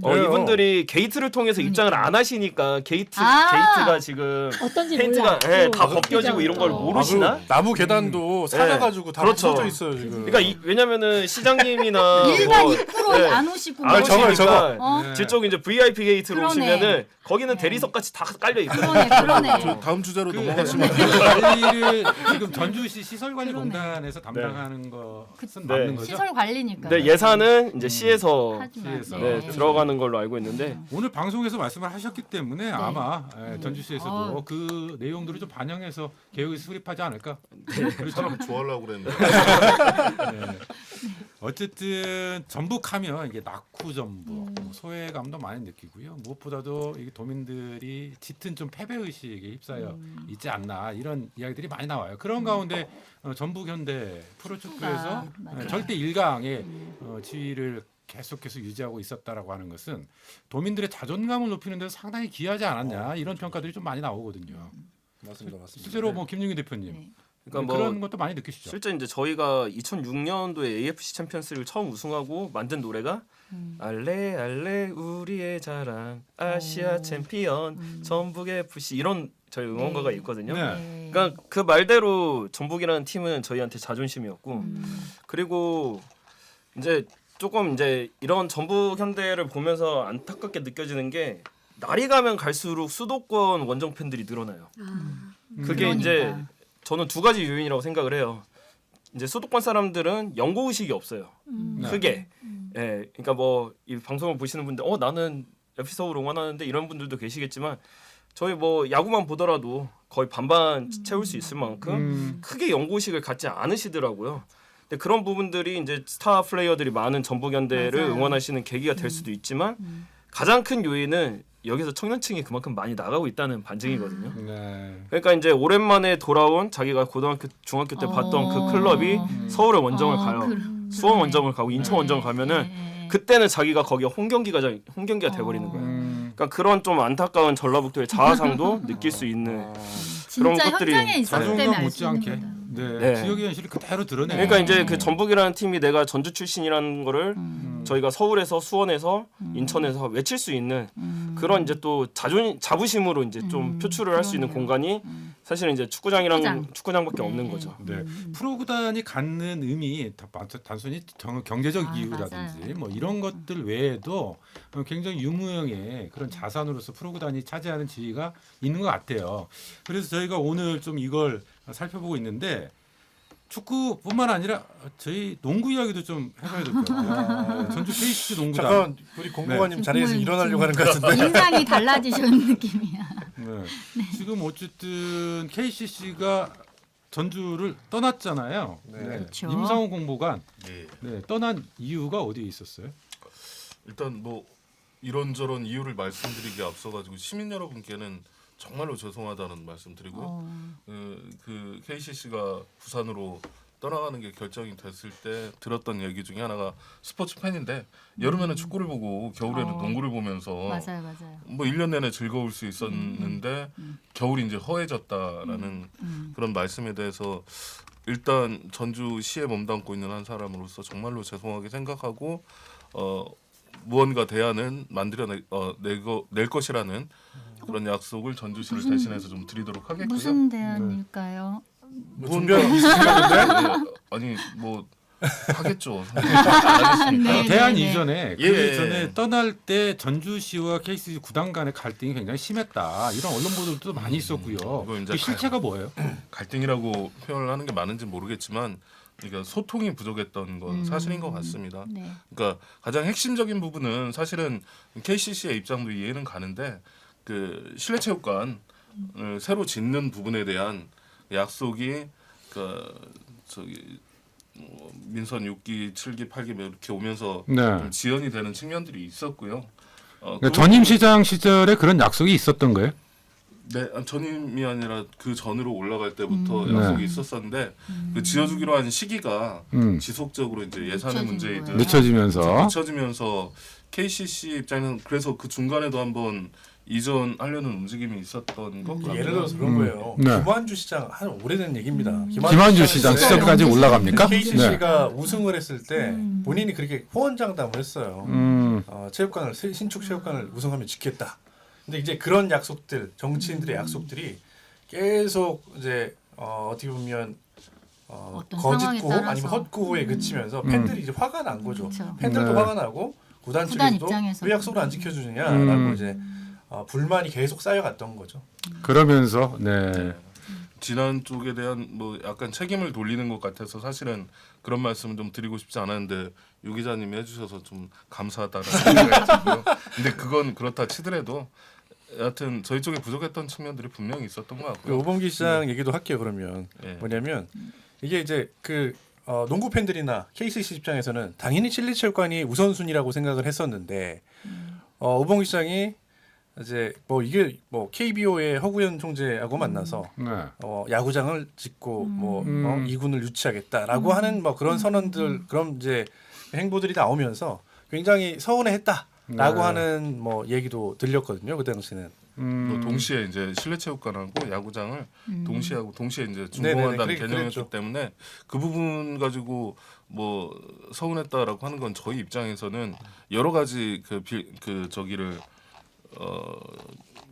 그래요. 이분들이 게이트를 통해서 입장을 안 하시니까 게이트가 지금 어떤지 페인트가 몰라. 예, 다 벗겨지고 이런 걸 모르시나? 나무 계단도 사가가지고 다 그렇죠. 부서져 있어요 지금. 그러니까 왜냐면은 시장님이나 일반 뭐, 입구로 예, 안 오시고 안 저거요, 오시니까 저거. 뒤쪽 이제 VIP 게이트로 그러네. 오시면은 거기는 대리석 같이 다 깔려 있거든요. 그러네. 다음 주제로 그 넘어가시면 관리를 지금 전주시 시설관리공단에서 담당하는 것은 네. 맞는 거죠? 시설 관리니까. 근데 예산은 이제 시에서 하지만. 시에서. 네, 들어가는 걸로 알고 있는데 오늘 방송에서 말씀을 하셨기 때문에 아마 전주시에서도 어. 그 내용들을 좀 반영해서 개혁이 수립하지 않을까? 그렇죠. 사람 좋아하려고 그랬는데. 네. 어쨌든 전북하면 이게 낙후 전북, 뭐 소외감도 많이 느끼고요. 무엇보다도 이게 도민들이 짙은 좀 패배 의식에 휩싸여 있지 않나 이런 이야기들이 많이 나와요. 그런 가운데 전북 현대 프로축구에서 맞아요. 절대 일강의 지위를 계속해서 유지하고 있었다라고 하는 것은 도민들의 자존감을 높이는 데서 상당히 기여하지 않았냐 이런 평가들이 좀 많이 나오거든요. 맞습니다. 실제로 뭐 김윤기 대표님 네. 그러니까 뭐 그런 것도 많이 느끼시죠. 실제 이제 저희가 2006년도에 AFC 챔피언스를 처음 우승하고 만든 노래가 알레 알레 우리의 자랑 아시아 챔피언 전북 FC 이런 저희 응원가가 네. 있거든요. 네. 그러니까 그 말대로 전북이라는 팀은 저희한테 자존심이었고 그리고 이제 조금 이제 이런 전북 현대를 보면서 안타깝게 느껴지는 게 날이 가면 갈수록 수도권 원정 팬들이 늘어나요. 그게 이제 그러니까. 저는 두 가지 요인이라고 생각을 해요. 이제 수도권 사람들은 연고 의식이 없어요. 크게. 예, 그러니까 뭐 이 방송을 보시는 분들, 나는 FC 서울 응원하는데 이런 분들도 계시겠지만 저희 뭐 야구만 보더라도 거의 반반 채울 수 있을 만큼 크게 연고 의식을 갖지 않으시더라고요. 근데 그런 부분들이 이제 스타 플레이어들이 많은 전북현대를 맞아요. 응원하시는 계기가 될 수도 있지만 가장 큰 요인은 여기서 청년층이 그만큼 많이 나가고 있다는 반증이거든요. 네. 그러니까 이제 오랜만에 돌아온 자기가 고등학교, 중학교 때 봤던 그 클럽이 서울의 원정을 가요. 수원 원정을 가고 인천 원정 가면은 그때는 자기가 거기가 홈경기가 돼버리는 거예요. 그러니까 그런 좀 안타까운 전라북도의 자아상도 느낄 수 있는 그런 진짜 것들이 현장에 있었을 때문에 자존감 알 수 있는 못지않게 거다. 네. 지역의 현실을 그대로 드러내요. 그러니까 이제 그 전북이라는 팀이 내가 전주 출신이라는 거를 저희가 서울에서 수원에서 인천에서 외칠 수 있는 그런 이제 또 자부심으로 이제 좀 표출을 할 수 있는 공간이 사실은 이제 축구장밖에 없는 거죠. 네. 프로구단이 갖는 의미 단순히 경제적 아, 이유라든지 맞아요. 뭐 이런 것들 외에도 굉장히 유무형의 그런 자산으로서 프로구단이 차지하는 지위가 있는 것 같아요. 그래서 저희가 오늘 좀 이걸 살펴보고 있는데 축구뿐만 아니라 저희 농구 이야기도 좀 해봐야 될 것 같아요. 전주 KCC 농구단. 잠깐 우리 공무관님 네. 자리에서 정말 일어나려고 하는 것 지금 같은데. 인상이 달라지신 느낌이야. 네. 지금 어쨌든 KCC가 전주를 떠났잖아요. 네. 네. 그렇죠. 임상훈 공보관 예. 네, 떠난 이유가 어디에 있었어요? 일단 뭐 이런저런 이유를 말씀드리기에 앞서가지고 시민 여러분께는 정말로 죄송하다는 말씀드리고요. 그 KCC가 부산으로 떠나가는 게 결정이 됐을 때 들었던 얘기 중에 하나가 스포츠 팬인데 여름에는 축구를 보고 겨울에는 농구를 보면서 맞아요. 뭐 1년 내내 즐거울 수 있었는데 겨울이 이제 허해졌다라는 그런 말씀에 대해서 일단 전주시에 몸담고 있는 한 사람으로서 정말로 죄송하게 생각하고 무언가 대안은 낼 것이라는 그런 약속을 전주시를 대신해서 좀 드리도록 하겠고요. 무슨 대안일까요? 뭐 준비하는 게 있으신데? 아니 뭐 하겠죠. 안 하겠습니까? 대안 이전에 예. 그 전에 떠날 때 전주시와 KCC 구단 간의 갈등이 굉장히 심했다. 이런 언론 보도도 많이 있었고요. 이거 이제 그 실체가 뭐예요? 갈등이라고 표현을 하는 게 맞는지 모르겠지만 그러니까 소통이 부족했던 건 사실인 것 같습니다. 네. 그러니까 가장 핵심적인 부분은 사실은 KCC의 입장도 이해는 가는데 그 실내체육관을 새로 짓는 부분에 대한 약속이 민선 6기, 7기, 8기 이렇게 오면서 네. 좀 지연이 되는 측면들이 있었고요. 그러니까 전임 시장 시절에 그런 약속이 있었던 거예요? 네, 전임이 아니라 그 전으로 올라갈 때부터 네. 약속이 있었었는데 그 지어주기로 한 시기가 지속적으로 이제 예산의 늦춰진 문제이든 늦춰지면서 늦춰지면서 KCC 입장에는 그래서 그 중간에도 한번 이전하려는 움직임이 있었던 것 같아요. 예를 들어서 그런 거예요. 네. 김환주 시장 한 오래된 얘기입니다. 김한주 시장 시절까지 올라갑니까? KCC가 우승을 했을 때 본인이 그렇게 호언장담을 했어요. 체육관을 신축 체육관을 우승하면 짓겠다. 근데 이제 그런 약속들, 정치인들의 약속들이 계속 이제 어떻게 보면 어떤 거짓 상황에 구호 따라서. 아니면 헛구호에 그치면서 팬들이 이제 화가 난 거죠. 팬들도 네. 화가 나고 구단 구단 측에서도 입장에서도. 왜 약속을 안 지켜주느냐라고 이제 불만이 계속 쌓여갔던 거죠. 그러면서 네. 지난 쪽에 대한 뭐 약간 책임을 돌리는 것 같아서 사실은 그런 말씀을 좀 드리고 싶지 않았는데 유 기자님이 해주셔서 좀 감사하다는 생각이 들고요. 근데 그건 그렇다 치더라도 여하튼 저희 쪽에 부족했던 측면들이 분명히 있었던 것 같고요. 오범기 시장 얘기도 할게요. 그러면 예. 뭐냐면 이게 이제 그 농구 팬들이나 KCC 입장에서는 당연히 실내체육관이 우선순위라고 생각을 했었는데 오범기 시장이 이제 뭐 이게 뭐 KBO의 허구현 총재하고 만나서 네. 야구장을 짓고 뭐 2군을 유치하겠다라고 하는 뭐 그런 선언들 그런 이제 행보들이 나오면서 굉장히 서운해했다라고 네. 하는 뭐 얘기도 들렸거든요. 그 당시는. 또 동시에 이제 실내체육관하고 야구장을 동시에 이제 네네네. 준공한다는 개념이었기 그랬죠. 때문에 그 부분 가지고 뭐 서운했다라고 하는 건 저희 입장에서는 여러 가지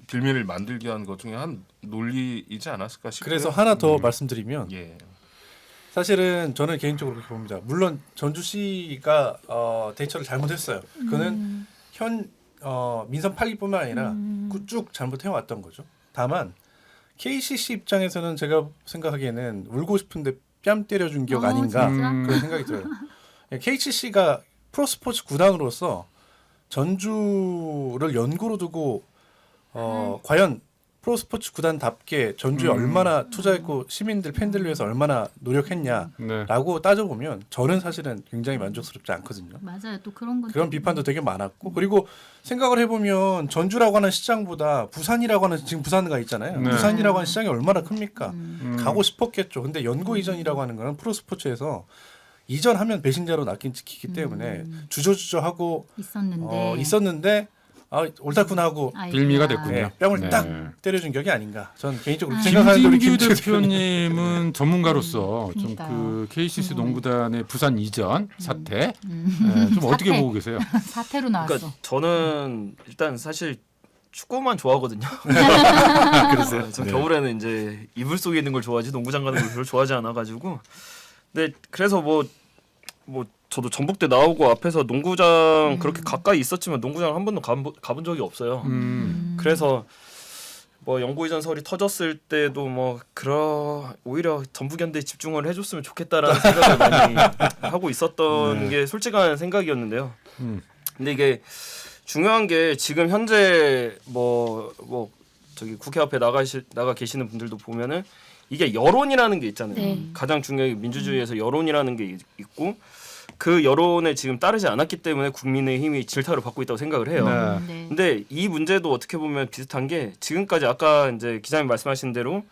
빌미를 만들게 한 것 중에 한 논리이지 않았을까 싶고요. 그래서 하나 더 말씀드리면 예. 사실은 저는 개인적으로 그렇게 봅니다. 물론 전주시가 대처를 잘못했어요. 그거는 현 민선 8기뿐만 아니라 쭉 잘못해왔던 거죠. 다만 KCC 입장에서는 제가 생각하기에는 울고 싶은데 뺨 때려준 기억 아닌가 진짜? 그런 생각이 들어요. KCC가 프로스포츠 구단으로서 전주를 연고로 두고 과연 프로스포츠 구단답게 전주에 얼마나 투자했고 시민들 팬들을 위해서 얼마나 노력했냐라고 네. 따져보면 저는 사실은 굉장히 만족스럽지 않거든요. 맞아요. 또 그런 건 그런 비판도 되게 많았고 그리고 생각을 해보면 전주라고 하는 시장보다 부산이라고 하는 지금 부산가 있잖아요. 네. 부산이라고 하는 시장이 얼마나 큽니까? 가고 싶었겠죠. 근데 연고 이전이라고 하는 거는 프로스포츠에서 이전하면 배신자로 낚인 찍히기 때문에 주저주저하고 있었는데 옳다구나 하고 빌미가 됐군요. 네, 뺨을 네. 딱 때려준 격이 아닌가. 전 개인적으로 생각하는데 우리 김진규 김진규 대표님은 전문가로서 좀 그러니까요. 그 KCC 농구단의 부산 이전 사태 좀 어떻게 사태. 보고 계세요? 사태로 나왔어. 그러니까 저는 일단 사실 축구만 좋아하거든요. 그러세요? 전 네. 겨울에는 이제 이불 속에 있는 걸 좋아하지 농구장 가는 걸 별로 좋아하지 않아가지고. 근데 그래서 뭐 저도 전북대 나오고 앞에서 농구장 그렇게 가까이 있었지만 농구장 한 번도 가본 적이 없어요. 그래서 뭐 연고 이전 설이 터졌을 때도 뭐 오히려 전북현대에 집중을 해줬으면 좋겠다라는 생각을 많이 하고 있었던 게 솔직한 생각이었는데요. 근데 이게 중요한 게 지금 현재 저기 국회 앞에 나가 계시는 분들도 보면은 이게 여론이라는 게 있잖아요. 네. 가장 중요한 게 민주주의에서 여론이라는 게 있고 그 여론에 지금 따르지 않았기 때문에 국민의힘이 질타를 받고 있다고 생각을 해요. 네. 근데 이 문제도 어떻게 보면 비슷한 게 지금까지 아까 이제 기자님 말씀하신 대로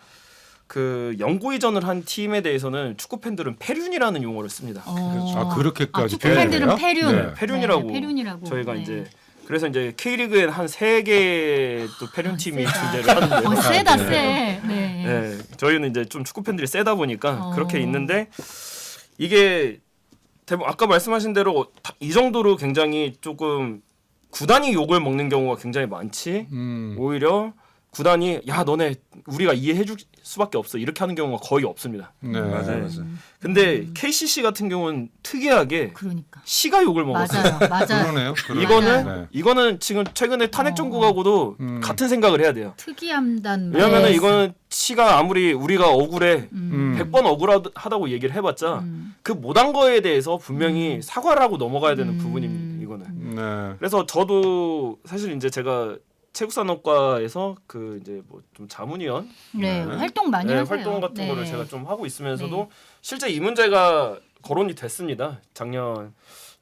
그 영구 이전을 한 팀에 대해서는 축구 팬들은 패륜이라는 용어를 씁니다. 아 그렇게까지 축구 팬들은 표현해요? 패륜. 네. 패륜이라고, 네, 패륜이라고. 저희가 네. 이제 그래서 이제 K리그엔 한 3개 또 패륜 팀이 존재를 하는데 세다 네. 세. 네. 네, 저희는 이제 좀 축구 팬들이 세다 보니까 어. 그렇게 있는데 이게 아까 말씀하신 대로 이 정도로 굉장히 조금 구단이 욕을 먹는 경우가 굉장히 많지. 오히려 구단이 야 너네 우리가 이해해줄 수밖에 없어 이렇게 하는 경우가 거의 없습니다. 네. 맞아요. 근데 KCC 같은 경우는 특이하게 그러니까. 시가 욕을 먹었어요. 맞아요. 그러네요. 이거는 이거는 지금 최근에 탄핵 정국하고도 같은 생각을 해야 돼요. 특이함단 왜냐면은 말이에요. 이거는 시가 아무리 우리가 억울해 100번 억울하다고 얘기를 해봤자 그 못한 거에 대해서 분명히 사과를 하고 넘어가야 되는 부분입니다. 이거는. 네. 그래서 저도 사실 이제 제가 체육산업과에서 그 이제 뭐 좀 자문위원 네, 활동 많이 하세요. 활동 같은 네. 거를 제가 좀 하고 있으면서도 네. 실제 이 문제가 거론이 됐습니다. 작년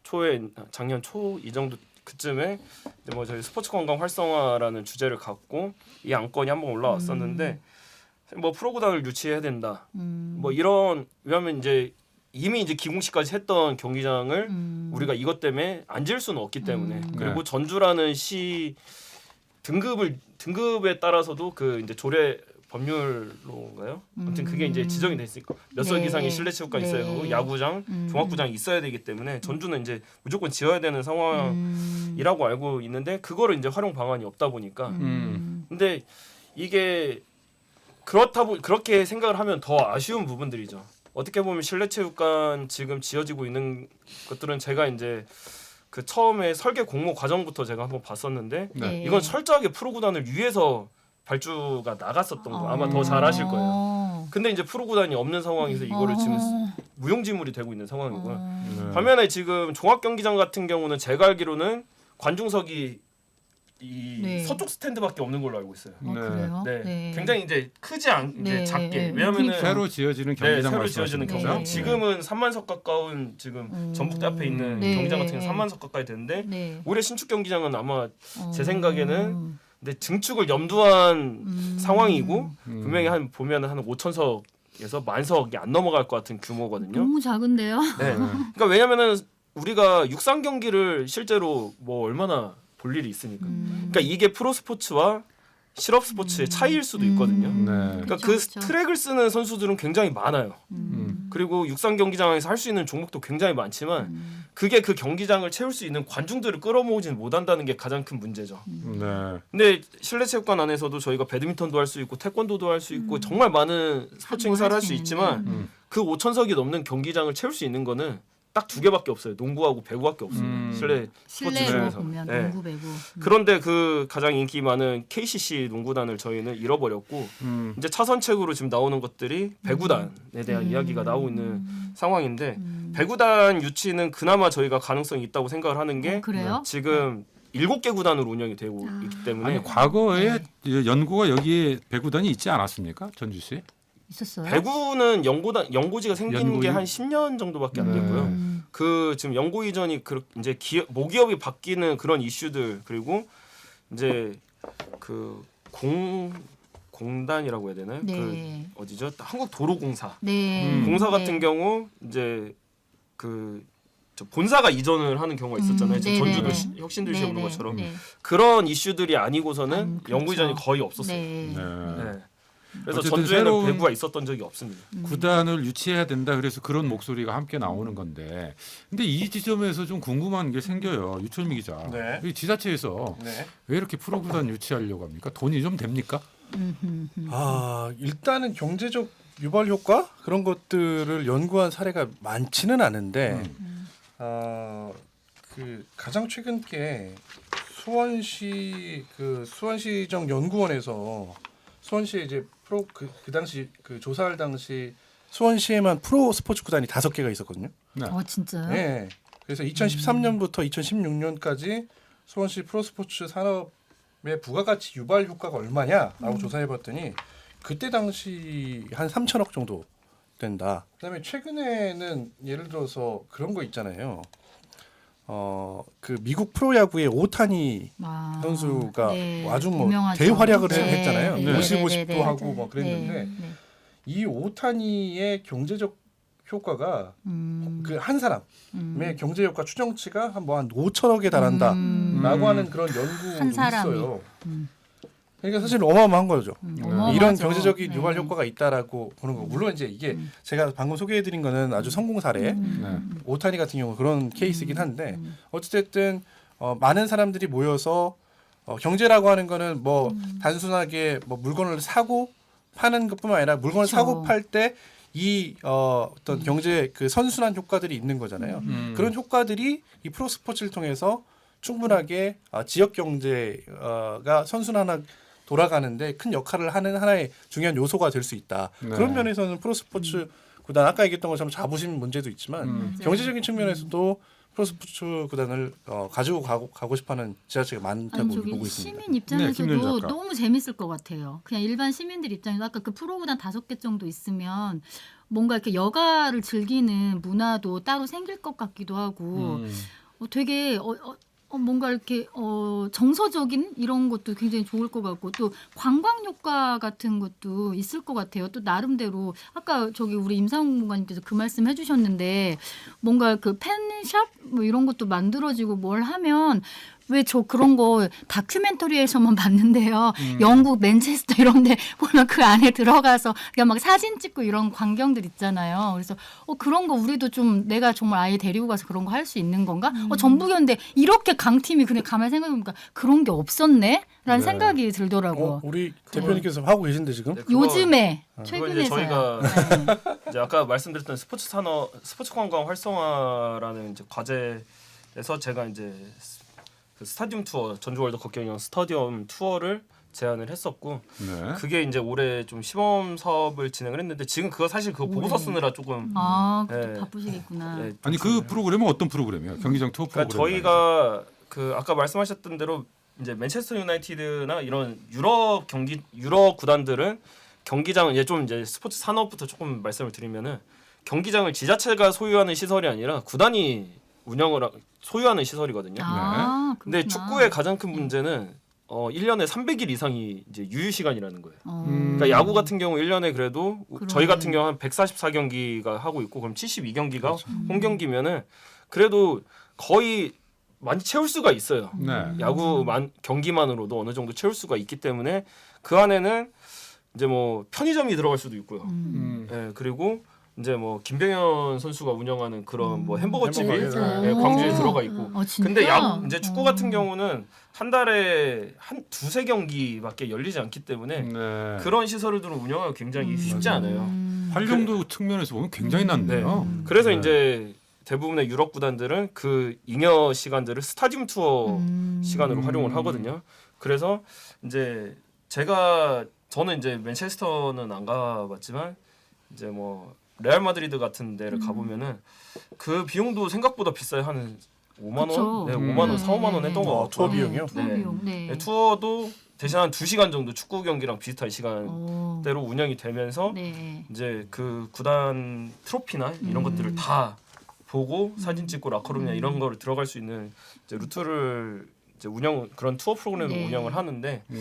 초 이 정도 그쯤에 이제 뭐 저희 스포츠 건강 활성화라는 주제를 갖고 이 안건이 한번 올라왔었는데 뭐 프로구단을 유치해야 된다. 뭐 이런 왜냐하면 이제 이미 이제 기공식까지 했던 경기장을 우리가 이것 때문에 안 지을 수는 없기 때문에 그리고 네. 전주라는 시 등급에 따라서도 그 이제 조례 법률로인가요? 아무튼 그게 이제 지정이 돼 있으니까 몇 석 네. 이상의 실내 체육관 있어야 하고 야구장, 종합구장이 있어야 되기 때문에 전주는 이제 무조건 지어야 되는 상황이라고 알고 있는데 그거를 이제 활용 방안이 없다 보니까 근데 이게 그렇게 생각을 하면 더 아쉬운 부분들이죠. 어떻게 보면 실내 체육관 지금 지어지고 있는 것들은 제가 이제 그 처음에 설계 공모 과정부터 제가 한번 봤었는데 네. 이건 철저하게 프로구단을 위해서 발주가 나갔었던 거 아마 더 잘 아실 거예요. 근데 이제 프로구단이 없는 상황에서 이거를 지금 무용지물이 되고 있는 상황이고요. 네. 반면에 지금 종합경기장 같은 경우는 제가 알기로는 관중석이 이 네. 서쪽 스탠드밖에 없는 걸로 알고 있어요. 그래요? 네. 굉장히 이제 크지 않 이제 네. 작게 네. 왜냐면은 새로 지어지는 네, 경기장 새로 지어지는 말씀하시는 경기장. 거죠? 지금은 3만석 가까운 지금 전북대 앞에 있는 네. 경기장 같은 네. 경우 3만석 가까이 되는데 네. 올해 신축 경기장은 아마 제 생각에는 근데 증축을 염두한 상황이고 분명히 보면 한 5천석에서 만석이 안 넘어갈 것 같은 규모거든요. 너무 작은데요? 네. 그러니까 왜냐면은 우리가 육상 경기를 실제로 뭐 얼마나 볼 일이 있으니까. 그러니까 이게 프로 스포츠와 실업 스포츠의 차이일 수도 있거든요. 네. 그러니까 그쵸, 그 그쵸. 트랙을 쓰는 선수들은 굉장히 많아요. 그리고 육상 경기장에서 할 수 있는 종목도 굉장히 많지만 그게 그 경기장을 채울 수 있는 관중들을 끌어모으지는 못한다는 게 가장 큰 문제죠. 네. 근데 실내 체육관 안에서도 저희가 배드민턴도 할 수 있고 태권도도 할 수 있고 정말 많은 스포츠 행사를 할 수 있지만 그 5천석이 넘는 경기장을 채울 수 있는 거는 딱 2개밖에 없어요. 농구하고 배구밖에 없습니다. 실내 스포츠 실내로 중에서. 보면 네. 농구 배구. 그런데 그 가장 인기 많은 KCC 농구단을 저희는 잃어버렸고 이제 차선책으로 지금 나오는 것들이 배구단에 대한 이야기가 나오고 있는 상황인데 배구단 유치는 그나마 저희가 가능성이 있다고 생각을 하는 게 그래요? 지금 7개 구단으로 운영이 되고 있기 때문에 아니 과거에 연구가 여기에 배구단이 있지 않았습니까? 전주시에? 있었어요? 배구는 연고지가 생긴 연고이? 게 한 10년 정도밖에 안 네. 됐고요. 그 지금 연고 이전이 이제 모기업이 바뀌는 그런 이슈들 그리고 이제 그 공단이라고 해야 되나요? 네. 그 어디죠? 한국도로공사. 네. 공사 같은 네. 경우 이제 저 본사가 이전을 하는 경우가 있었잖아요. 지금 네네네. 전주도 혁신도시에 오는 것처럼 네. 그런 이슈들이 아니고서는 그렇죠. 연구 이전이 거의 없었어요. 네. 네. 그래서 어쨌든 전주에는 새로운 배구가 있었던 적이 없습니다. 구단을 유치해야 된다. 그래서 그런 목소리가 함께 나오는 건데, 근데 이 지점에서 좀 궁금한 게 생겨요. 유철미 기자. 네. 이 지자체에서 네. 왜 이렇게 프로구단 유치하려고 합니까? 돈이 좀 됩니까? 일단은 경제적 유발 효과 그런 것들을 연구한 사례가 많지는 않은데 그 가장 최근 게 수원시정 연구원에서 수원시에 이제 그 당시 그 조사할 당시 수원시에만 프로 스포츠 구단이 5개가 있었거든요. 네. 진짜요? 네. 그래서 2013년부터 2016년까지 수원시 프로 스포츠 산업의 부가가치 유발 효과가 얼마냐라고 조사해봤더니 그때 당시 한 3천억 정도 된다. 그다음에 최근에는 예를 들어서 그런 거 있잖아요. 그 미국 프로야구의 오타니 선수가 네, 아주 뭐 유명하죠. 대활약을 네, 했잖아요. 네, 50-50도 네, 하고 뭐 그랬는데 네. 이 오타니의 경제적 효과가 그 한 사람의 경제 효과 추정치가 한 5천억에 달한다라고 하는 그런 연구도 한 사람이. 있어요. 그러니까 사실 어마어마한 거죠. 어마어마하죠. 이런 경제적인 네. 유발 효과가 있다라고 보는 거. 물론 이제 이게 제가 방금 소개해드린 거는 아주 성공 사례. 오타니 같은 경우 그런 케이스이긴 한데 어찌됐든 많은 사람들이 모여서 경제라고 하는 거는 뭐 단순하게 뭐 물건을 사고 파는 것뿐만 아니라 물건을 그렇죠. 사고 팔 때 이 어떤 경제 그 선순환 효과들이 있는 거잖아요. 그런 효과들이 이 프로스포츠를 통해서 충분하게 지역 경제가 선순환 돌아가는데 큰 역할을 하는 하나의 중요한 요소가 될 수 있다. 네. 그런 면에서는 프로스포츠 구단 아까 얘기했던 것처럼 자부심 문제도 있지만 경제적인 측면에서도 프로스포츠 구단을 가지고 가고 싶어하는 지자체가 많다고 아니, 저기 보고 있습니다. 시민 입장에서도 김윤 작가. 너무 재밌을 것 같아요. 그냥 일반 시민들 입장에서 아까 그 프로구단 5개 정도 있으면 뭔가 이렇게 여가를 즐기는 문화도 따로 생길 것 같기도 하고 되게 뭔가 이렇게 정서적인 이런 것도 굉장히 좋을 것 같고 또 관광 효과 같은 것도 있을 것 같아요. 또 나름대로 아까 저기 우리 임상훈 공관님께서 그 말씀 해주셨는데 뭔가 그 팬샵 뭐 이런 것도 만들어지고 뭘 하면 왜 저 그런 거 다큐멘터리에서만 봤는데요. 영국 맨체스터 이런 데 보면 그 안에 들어가서 그냥 막 사진 찍고 이런 광경들 있잖아요. 그래서 그런 거 우리도 좀 내가 정말 아예 데리고 가서 그런 거 할 수 있는 건가? 전북이었는데 이렇게 강팀이 그냥 가만히 생각해보니까 그런 게 없었네? 라는 네. 생각이 들더라고요. 우리 대표님께서 하고 계신데 지금? 네, 그거- 요즘에 그거 이제 최근에서야. 저희가 이제 아까 말씀드렸던 스포츠 산업, 스포츠 관광 활성화라는 이제 과제에서 제가 이제 그 스타디움 투어 전주 월드컵 경영 스타디움 투어를 제안을 했었고 네. 그게 이제 올해 좀 시범 사업을 진행을 했는데 지금 그거 사실 그거 보고서 쓰느라 조금 그것도 네. 바쁘시겠구나. 네, 아니 그 프로그램은 어떤 프로그램이에요? 경기장 투어 프로그램. 그러니까 저희가 그 아까 말씀하셨던 대로 이제 맨체스터 유나이티드나 이런 유럽 구단들은 경기장을 이제 스포츠 산업부터 조금 말씀을 드리면은 경기장을 지자체가 소유하는 시설이 아니라 구단이 소유하는 시설이거든요. 근데 축구의 가장 큰 문제는 1년에 300일 이상이 이제 유휴 시간이라는 거예요. 그러니까 야구 같은 경우 1년에 그래도 저희 같은 경우 한 144경기가 하고 있고 그럼 72경기가 홈 경기면은 그래도 거의 많이 채울 수가 있어요. 네. 야구 경기만으로도 어느 정도 채울 수가 있기 때문에 그 안에는 이제 뭐 편의점이 들어갈 수도 있고요. 예, 그리고 이제 뭐 김병현 선수가 운영하는 그런 뭐 햄버거집이 예, 광주에 들어가 있고. 근데 이제 축구 같은 경우는 한 달에 한 2-3경기밖에 열리지 않기 때문에 네. 그런 시설들을 운영하기 굉장히 쉽지 않아요. 활용도 측면에서 보면 굉장히 낮네요. 그래서 네. 이제 대부분의 유럽 구단들은 그 잉여 시간들을 스타디움 투어 시간으로 활용을 하거든요. 그래서 이제 저는 이제 맨체스터는 안 가봤지만 이제 뭐 레알 마드리드 같은 데를 가보면은 그 비용도 생각보다 비싸요. 한 5만 그쵸. 원, 네, 5만 원, 4-5만 원에 했던 것 같고. 투어 비용이요? 투어 비용. 네. 네, 투어도 대신 한 2시간 정도 축구 경기랑 비슷한 시간대로 운영이 되면서 네. 이제 그 구단 트로피나 이런 것들을 다 보고 사진 찍고 라커룸이나 이런 거를 들어갈 수 있는 이제 루트를 이제 그런 투어 프로그램을 네. 운영을 하는데 네.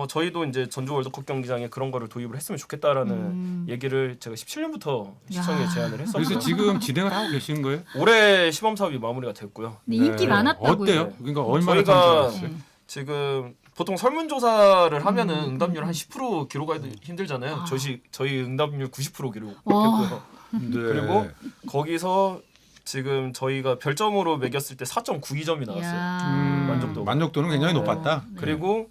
저희도 이제 전주 월드컵 경기장에 그런 거를 도입을 했으면 좋겠다라는 얘기를 제가 17년부터 시청에 제안을 했었고 그래서 지금 진행을 하고 계시는 거예요? 올해 시범 사업이 마무리가 됐고요. 근데 인기 많았다고요. 어때요? 그러니까 얼마나 저희가 성장했어요? 지금 보통 설문조사를 하면은 응답률 한 10% 기록하기도 힘들잖아요. 저희 응답률 90% 기록했고요. 네. 그리고 거기서 지금 저희가 별점으로 매겼을 때 4.92점이 나왔어요. 만족도는 굉장히 높았다. 그리고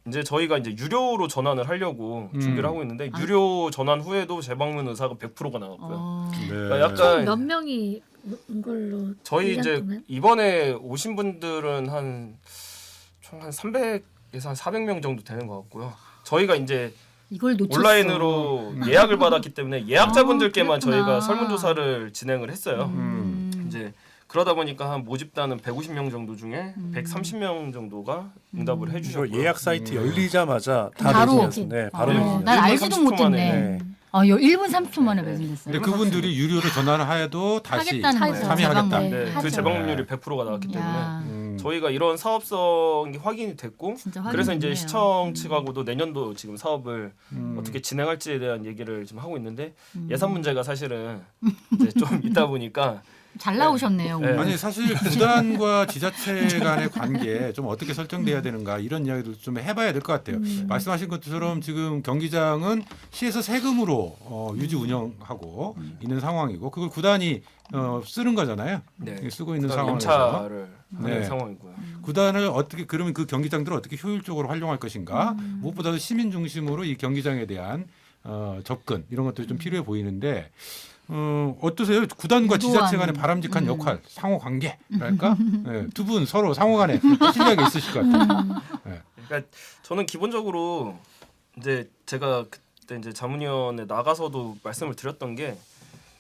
이제 저희가 이제 유료로 전환을 하려고 준비를 하고 있는데 유료 전환 후에도 재방문 의사가 100%가 나왔고요. 그러니까 약간 몇 명이 온 걸로 저희 1년 이제 동안? 이번에 오신 분들은 총 한 300에서 한 400명 정도 되는 것 같고요. 저희가 이제 이걸 놓쳤어. 온라인으로 예약을 받았기 때문에 예약자분들께만 그랬구나. 저희가 설문조사를 진행을 했어요. 이제 그러다 보니까 한 모집단은 150명 정도 중에 130명 정도가 응답을 이거 해주셨고요. 예약 사이트 열리자마자 다 바로. 매진이었습니다. 네, 바로 매진. 난 알지도 못했네. 1분 30초 만에 매진됐어요. 근데 그분들이 유료로 전화를 해도 다시 하겠다는 거예요. 참여하겠다. 재방문. 네, 하죠. 그 재방문율이 100%가 나왔기 때문에 야, 저희가 이런 사업성이 확인이 됐고 진짜 그래서 이제 확인됐네요. 시청 측하고도 내년도 지금 사업을 어떻게 진행할지에 대한 얘기를 지금 하고 있는데 예산 문제가 사실은 이제 좀 있다 보니까 잘 나오셨네요. 네. 오늘. 아니 사실 구단과 지자체 간의 관계 좀 어떻게 설정돼야 되는가 이런 이야기도 좀 해봐야 될 것 같아요. 말씀하신 것처럼 지금 경기장은 시에서 세금으로 유지 운영하고 있는 상황이고 그걸 구단이 쓰는 거잖아요. 네. 쓰고 있는 그다음 상황에서 임차를 하는 네. 상황이고요. 구단을 어떻게 그러면 그 경기장들을 어떻게 효율적으로 활용할 것인가 무엇보다도 시민 중심으로 이 경기장에 대한 접근 이런 것들이 좀 필요해 보이는데 어떠세요? 구단과 지자체 간의 바람직한 역할, 상호 관계랄까? 네, 두 분 서로 상호 간에 신뢰가 있으실 것 같아요. 네. 그러니까 저는 기본적으로 이제 제가 그때 이제 자문위원회 나가서도 말씀을 드렸던 게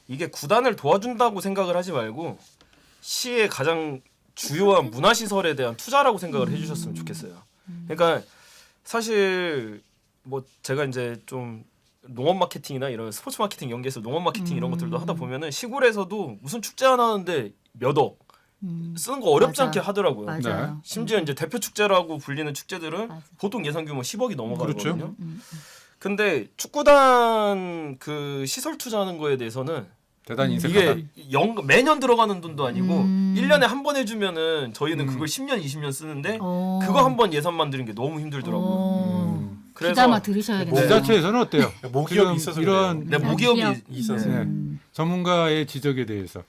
이게 구단을 도와준다고 생각을 하지 말고 시의 가장 주요한 문화시설에 대한 투자라고 생각을 해주셨으면 좋겠어요. 그러니까 사실 뭐 제가 이제 좀 농업 마케팅이나 이런 스포츠 마케팅 연계해서 농업 마케팅 이런 것들도 하다 보면은 시골에서도 무슨 축제 하나 하는데 몇 억 쓰는 거 어렵지 맞아. 않게 하더라고요. 맞아요. 심지어 이제 대표 축제라고 불리는 축제들은 맞아. 보통 예산 규모 10억이 넘어가거든요. 그렇죠. 근데 축구단 그 시설 투자하는 거에 대해서는 대단히 인색하다. 이게 매년 들어가는 돈도 아니고 1년에 한 번 해주면은 저희는 그걸 10년, 20년 쓰는데 그거 한 번 예산 만드는 게 너무 힘들더라고요. 그래서 귀담아 들으셔야겠네요. 지자체에서는 어때요? 모기업이 지금 있어서 이런 네, 모기업이 모기업. 있어서 네, 전문가의 지적에 대해서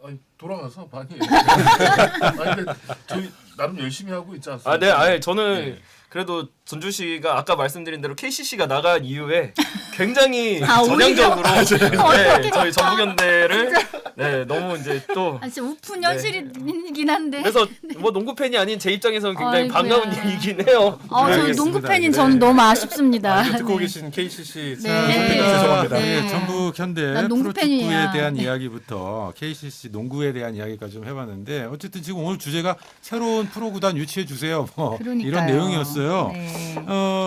아니, 돌아가서 많이. 아니, 근데 저희 나름 열심히 하고 있지 않습니까? 아, 네, 아예 저는 네. 그래도 전주시가 아까 말씀드린 대로 KCC가 나간 이후에 굉장히 오히려. 전향적으로 네, 저희 전북현대를 네, 너무 이제 또 진짜 우픈 현실이긴 한데. 그래서 뭐 농구 팬이 아닌 제 입장에서는 굉장히 아이고야. 반가운 얘기긴 해요. 저는 농구 팬인 저는 너무 아쉽습니다. 듣고 네. 계신 KCC 네. 죄송합니다. 네. 전북 현대 난 농구 프로축구에 팬이야. 대한 이야기부터 KCC 농구에 대한 이야기까지 좀 해봤는데 어쨌든 지금 오늘 주제가 새로운 프로구단 유치해 주세요. 뭐 그러니까요. 이런 내용이었어요. 네.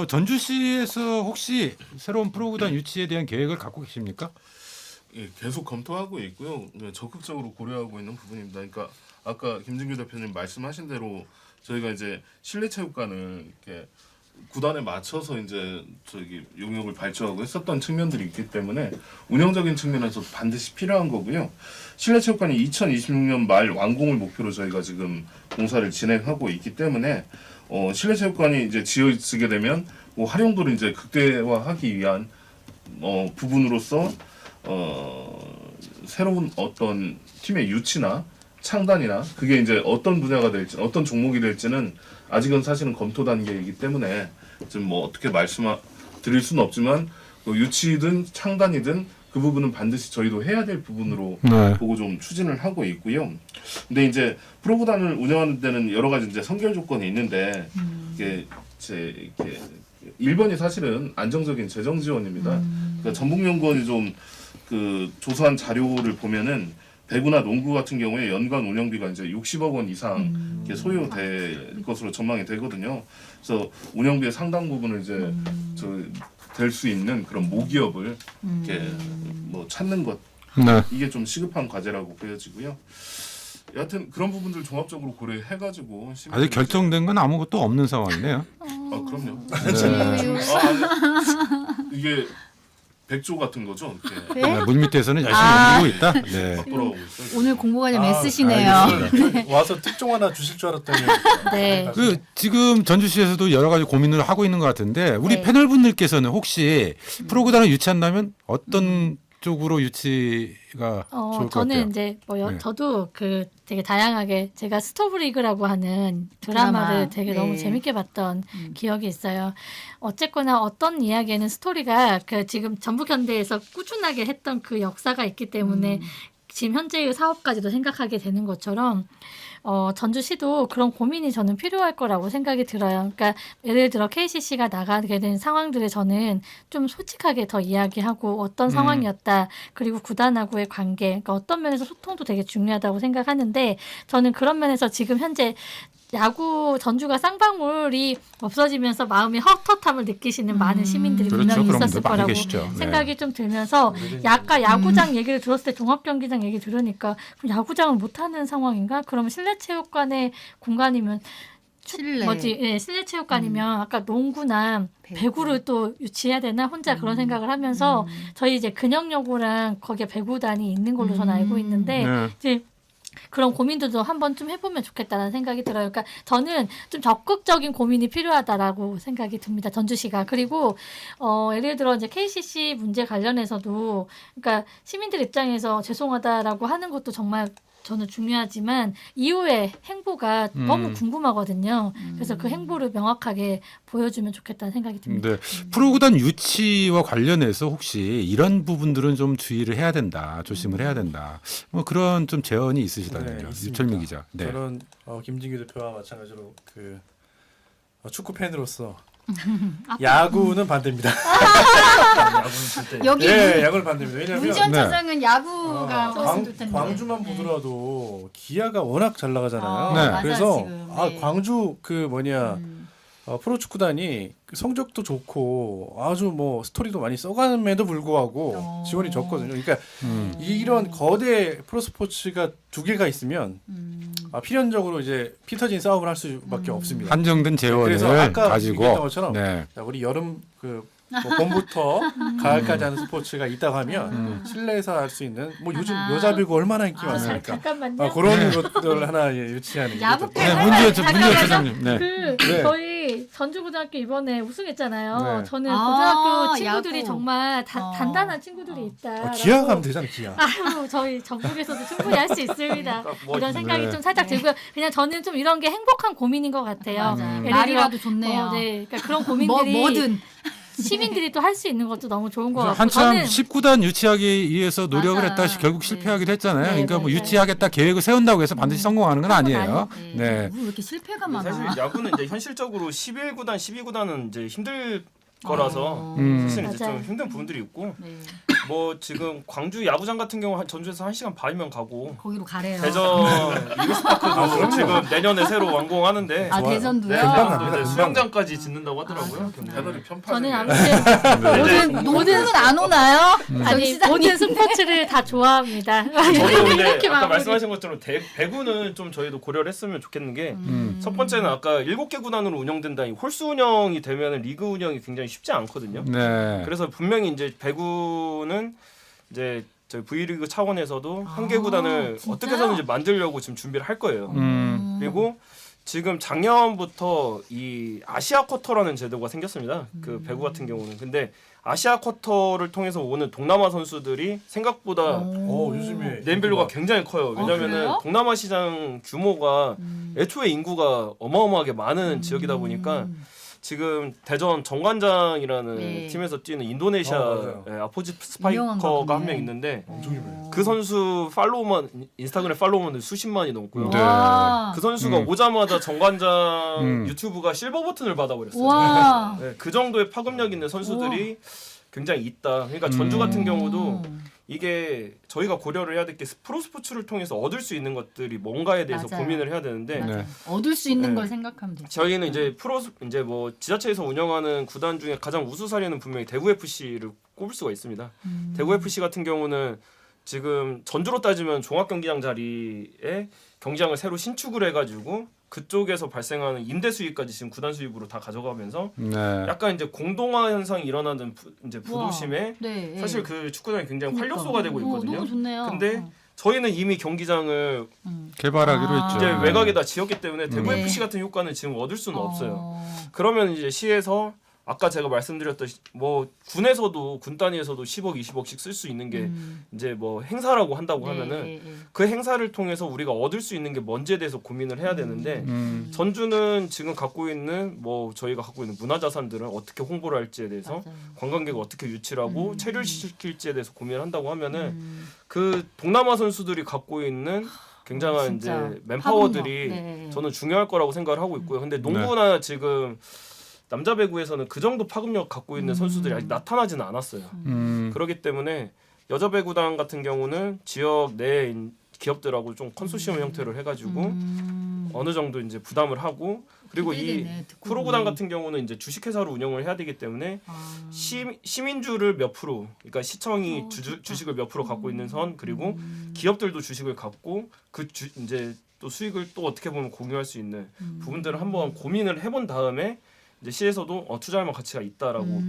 전주시에서 혹시 새로운 프로구단 유치에 대한 계획을 갖고 계십니까? 예, 계속 검토하고 있고요. 적극적으로 고려하고 있는 부분입니다. 그러니까 아까 김진규 대표님 말씀하신 대로 저희가 이제 실내체육관을 이렇게 구단에 맞춰서 이제 저기 용역을 발주하고 했었던 측면들이 있기 때문에 운영적인 측면에서 반드시 필요한 거고요. 실내체육관이 2026년 말 완공을 목표로 저희가 지금 공사를 진행하고 있기 때문에 실내체육관이 이제 지어지게 되면 뭐 활용도를 이제 극대화하기 위한 부분으로서 새로운 어떤 팀의 유치나 창단이나 그게 이제 어떤 분야가 될지 어떤 종목이 될지는 아직은 사실은 검토 단계이기 때문에 지금 뭐 어떻게 드릴 수는 없지만 뭐 유치든 창단이든 그 부분은 반드시 저희도 해야 될 부분으로 보고 좀 추진을 하고 있고요. 근데 이제 프로구단을 운영하는 데는 여러 가지 이제 선결 조건이 있는데 이게 이렇게 1번이 사실은 안정적인 재정 지원입니다. 그러니까 전북연구원이 좀 그 조사한 자료를 보면은 배구나 농구 같은 경우에 연간 운영비가 이제 60억 원 이상 이렇게 소요될 것으로 전망이 되거든요. 그래서 운영비의 상당 부분을 이제 될 수 있는 그런 모기업을 이렇게 뭐 찾는 것 이게 좀 시급한 과제라고 보여지고요. 여하튼 그런 부분들 종합적으로 고려해가지고 아직 결정된 건 아무것도 없는 상황이네요. 아 그럼요. 네. 이게 백조 같은 거죠. 이렇게 네? 물 밑에서는 열심히 아. 움직이고 있다. 네. 막 돌아오고 있어요. 오늘 공부가 좀 애쓰시네요. 와서 특종 하나 주실 줄 알았더니 네. 그 지금 전주시에서도 여러 가지 고민을 하고 있는 것 같은데 우리 네. 패널분들께서는 혹시 프로구단을 유치한다면 어떤 쪽으로 유치가 좋을 것 저는 같아요? 이제 뭐 네. 저도 그 되게 다양하게 제가 스토브리그라고 하는 드라마를 드라마. 되게 네. 너무 재밌게 봤던 기억이 있어요. 어쨌거나 어떤 이야기에는 스토리가 그 지금 전북현대에서 꾸준하게 했던 그 역사가 있기 때문에 지금 현재의 사업까지도 생각하게 되는 것처럼 전주시도 그런 고민이 저는 필요할 거라고 생각이 들어요. 그러니까 예를 들어 KCC가 나가게 된 상황들을 저는 좀 솔직하게 더 이야기하고 어떤 상황이었다. 그리고 구단하고의 관계, 그러니까 어떤 면에서 소통도 되게 중요하다고 생각하는데 저는 그런 면에서 지금 현재 야구 전주가 쌍방울이 없어지면서 마음의 헛헛함을 느끼시는 많은 시민들이 그렇죠. 분명히 그런 있었을 분들 많이 거라고 계시죠. 네. 생각이 좀 들면서 약간 야구장 얘기를 들었을 때 종합경기장 얘기 들으니까 그럼 야구장을 못하는 상황인가? 그러면 실내체육관의 공간이면 실내체육관이면 아까 농구나 배구를 또 유치해야 되나 혼자 그런 생각을 하면서 저희 이제 근영여고랑 거기에 배구단이 있는 걸로 저는 알고 있는데 네. 이제 그런 고민들도 한번 좀 해보면 좋겠다는 생각이 들어요. 그러니까 저는 좀 적극적인 고민이 필요하다라고 생각이 듭니다. 전주시가. 그리고 예를 들어 이제 KCC 문제 관련해서도 그러니까 시민들 입장에서 죄송하다라고 하는 것도 정말 저는 중요하지만 이후의 행보가 너무 궁금하거든요. 그래서 그 행보를 명확하게 보여주면 좋겠다는 생각이 듭니다. 네. 프로구단 유치와 관련해서 혹시 이런 부분들은 좀 주의를 해야 된다, 조심을 해야 된다. 뭐 그런 좀 제언이 있으시다면요, 있습니다. 유철민 기자. 네. 저는 김진규 대표와 마찬가지로 그 축구 팬으로서 야구는 반대입니다. 여기 네, 야구는 반대입니다. 왜냐하면 문지원 차장은 야구가 좋았으면 좋텐데. 광주만 보더라도 기아가 워낙 잘 나가잖아요. 네. 맞아요, 그래서 지금. 네. 광주 프로축구단이 성적도 좋고 아주 뭐 스토리도 많이 써감에도 불구하고 지원이 적거든요. 그러니까 이런 거대 프로스포츠가 두 개가 있으면 필연적으로 이제 피 터진 싸움을 할 수밖에 없습니다. 한정된 재원을 그래서 아까 가지고 얘기했던 것처럼 네. 자, 우리 여름 뭐 봄부터 가을까지 하는 스포츠가 있다고 하면 실내에서 할 수 있는 뭐 요즘 여자배구 얼마나 인기 많습니까? 잠깐만요. 그런 것들 하나 유치하는 게 야구 좀- 네, 문지원 차장님. 네. 네. 저희 전주고등학교 이번에 우승했잖아요. 네. 저는 아, 고등학교 친구들이 야구. 정말 단단한 친구들이 있다. 기아 가면 되잖아, 기아. 아유, 저희 전국에서도 충분히 할 수 있습니다. 뭐, 이런 생각이 네. 좀 살짝 들고요. 그냥 저는 좀 이런 게 행복한 고민인 것 같아요. 맞아요. 예를 말이라도 들어, 좋네요. 네, 그러니까 그런 고민들이 뭐든 시민들이 또 할 수 있는 것도 너무 좋은 것 같고 한참 저는 19단 유치하기 위해서 노력을 맞아. 했다 결국 네. 실패하기도 했잖아요. 네, 그러니까 뭐 맞아요. 유치하겠다 계획을 세운다고 해서 반드시 성공하는 건 아니에요. 네. 왜 이렇게 실패가 많아? 사실 야구는 이제 현실적으로 11구단, 12구단은 이제 힘들 거라서 음. 사실 이제 맞아요. 좀 힘든 부분들이 있고 네. 뭐 지금 광주 야구장 같은 경우 전주에서 1시간 반이면 가고 거기로 가래요. 대전 이글스파크도 지금 내년에 새로 완공하는데 아 대전도요? 네, 금방 대전도 갑니다, 이제 금방. 수영장까지 짓는다고 하더라고요. 배너리 편파적이에요. 저는 아무튼 농구는 안 오나요? 아니 모든 스포츠를 다 좋아합니다. 저도 근데 이렇게 아까 마무리. 말씀하신 것처럼 배구는 좀 저희도 고려를 했으면 좋겠는 게 첫 번째는 아까 7개 구단으로 운영된다 이 홀수 운영이 되면 리그 운영이 굉장히 쉽지 않거든요. 네. 그래서 분명히 이제 배구는 이제 저희 V리그 차원에서도 한 개 구단을 진짜요? 어떻게 해서든지 만들려고 지금 준비를 할 거예요. 그리고 지금 작년부터 이 아시아 쿼터라는 제도가 생겼습니다. 그 배구 같은 경우는. 근데 아시아 쿼터를 통해서 오는 동남아 선수들이 생각보다 요즘에 네임밸류가 굉장히 커요. 왜냐면은 그래요? 동남아 시장 규모가 애초에 인구가 어마어마하게 많은 지역이다 보니까 지금 대전 정관장이라는 네. 팀에서 뛰는 인도네시아 맞아요. 아포지 유명한가 스파이커가 한 보네. 명 있는데 엄청 유명해요. 그 선수 인스타그램 팔로워만 수십만이 넘고요. 네. 와. 그 선수가 오자마자 정관장 음. 유튜브가 실버 버튼을 받아버렸어요. 와. 네, 그 정도의 파급력 있는 선수들이 굉장히 있다. 그러니까 전주 같은 경우도 이게 저희가 고려를 해야 될 게 프로 스포츠를 통해서 얻을 수 있는 것들이 뭔가에 대해서 맞아요. 고민을 해야 되는데 네. 얻을 수 있는 네. 걸 생각하면 되죠. 저희는 이제 이제 뭐 지자체에서 운영하는 구단 중에 가장 우수 사례는 분명히 대구 FC를 꼽을 수가 있습니다. 대구 FC 같은 경우는 지금 전주로 따지면 종합경기장 자리에 경기장을 새로 신축을 해가지고 그쪽에서 발생하는 임대 수익까지 지금 구단 수입으로 다 가져가면서 네. 약간 이제 공동화 현상이 일어나는 이제 부도심에 네, 네. 사실 그 축구장이 굉장히 그러니까. 활력소가 되고 있거든요. 너무 좋네요. 근데 저희는 이미 경기장을 개발하기로 아. 했죠. 이제 네. 외곽에다 지었기 때문에 대구 네. FC 같은 효과는 지금 얻을 수는 없어요. 그러면 이제 시에서 아까 제가 말씀드렸듯이 뭐 군에서도 군 단위에서도 10억, 20억씩 쓸 수 있는 게 이제 뭐 행사라고 한다고 네, 하면은 네, 네. 그 행사를 통해서 우리가 얻을 수 있는 게 뭔지에 대해서 고민을 해야 되는데 전주는 지금 갖고 있는 뭐 저희가 갖고 있는 문화자산들은 어떻게 홍보를 할지에 대해서 맞아요. 관광객을 어떻게 유치하고 체류시킬지에 대해서 고민을 한다고 하면은 그 동남아 선수들이 갖고 있는 굉장한 진짜 이제 맨파워들이 파급력. 네. 저는 중요할 거라고 생각을 하고 있고요. 근데 농구나 지금 남자 배구에서는 그 정도 파급력 갖고 있는 선수들이 아직 나타나지는 않았어요. 그렇기 때문에 여자 배구단 같은 경우는 지역 내 기업들하고 좀 컨소시엄 형태로 해가지고 어느 정도 이제 부담을 하고 그리고 기대되네, 이 듣고 프로구단 보니. 같은 경우는 이제 주식회사로 운영을 해야 되기 때문에 시민주를 몇 프로, 그러니까 시청이 주식을 몇 프로 갖고 있는 선 그리고 기업들도 주식을 갖고 이제 또 수익을 또 어떻게 보면 공유할 수 있는 부분들을 한번 고민을 해본 다음에 이제 시에서도 투자할 만한 가치가 있다라고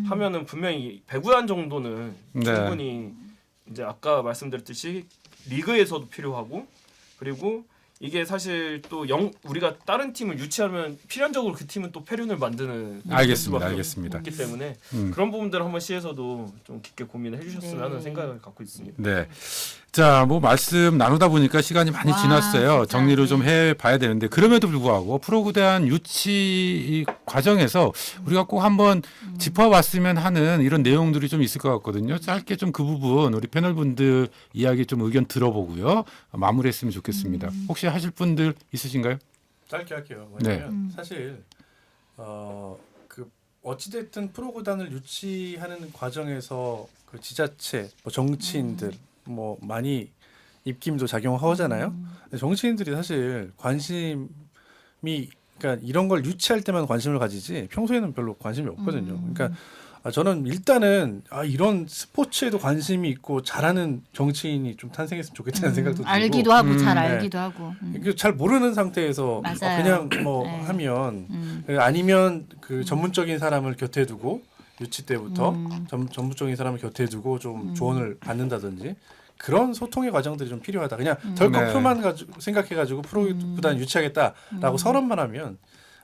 하면은 분명히 배구단 정도는 네. 충분히 이제 아까 말씀드렸듯이 리그에서도 필요하고 그리고 이게 사실 또 우리가 다른 팀을 유치하면 필연적으로 그 팀은 또 패륜을 만드는 알겠습니다. 알겠습니다. 없기 때문에 그런 부분들을 한번 시에서도 좀 깊게 고민을 해주셨으면 하는 생각을 갖고 있습니다. 네. 자, 뭐 말씀 나누다 보니까 시간이 많이 와, 지났어요. 진짜, 정리를 네. 좀 해봐야 되는데 그럼에도 불구하고 프로구단 유치 과정에서 우리가 꼭 한번 짚어봤으면 하는 이런 내용들이 좀 있을 것 같거든요. 짧게 좀 그 부분 우리 패널분들 이야기 좀 의견 들어보고요. 마무리했으면 좋겠습니다. 혹시 하실 분들 있으신가요? 짧게 할게요. 네. 뭐냐면 사실 그 어찌됐든 프로구단을 유치하는 과정에서 그 지자체, 뭐 정치인들 뭐 많이 입김도 작용하잖아요. 근데 정치인들이 사실 관심이 그러니까 이런 걸 유치할 때만 관심을 가지지 평소에는 별로 관심이 없거든요. 그러니까 저는 일단은 이런 스포츠에도 관심이 있고 잘하는 정치인이 좀 탄생했으면 좋겠다는 생각도 들고 알기도 하고 잘 네. 알기도 하고. 이게 잘 모르는 상태에서 맞아요. 그냥 뭐 네. 하면 아니면 그 전문적인 사람을 곁에 두고 유치 때부터 전문적인 사람을 곁에 두고 좀 조언을 받는다든지 그런 소통의 과정들이 좀 필요하다. 그냥 덜컥 네. 표만 가지고 생각해가지고 프로구단 유치하겠다라고 선언만 하면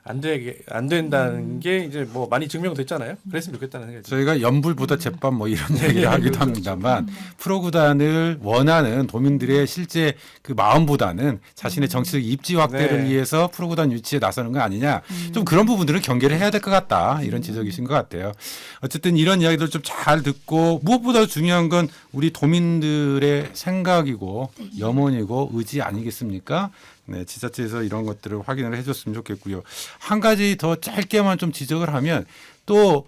안 된다는 게 이제 뭐 많이 증명됐잖아요. 그랬으면 좋겠다는 생각이 듭니다. 저희가 연불보다 제밥 뭐 이런 얘기를 하기도 합니다만 프로구단을 원하는 도민들의 실제 그 마음보다는 자신의 정치적 입지 확대를 네. 위해서 프로구단 유치에 나서는 거 아니냐. 좀 그런 부분들은 경계를 해야 될 것 같다. 이런 지적이신 것 같아요. 어쨌든 이런 이야기들 좀 잘 듣고 무엇보다 중요한 건 우리 도민들의 생각이고 염원이고 의지 아니겠습니까? 네, 지자체에서 이런 것들을 확인을 해줬으면 좋겠고요. 한 가지 더 짧게만 좀 지적을 하면 또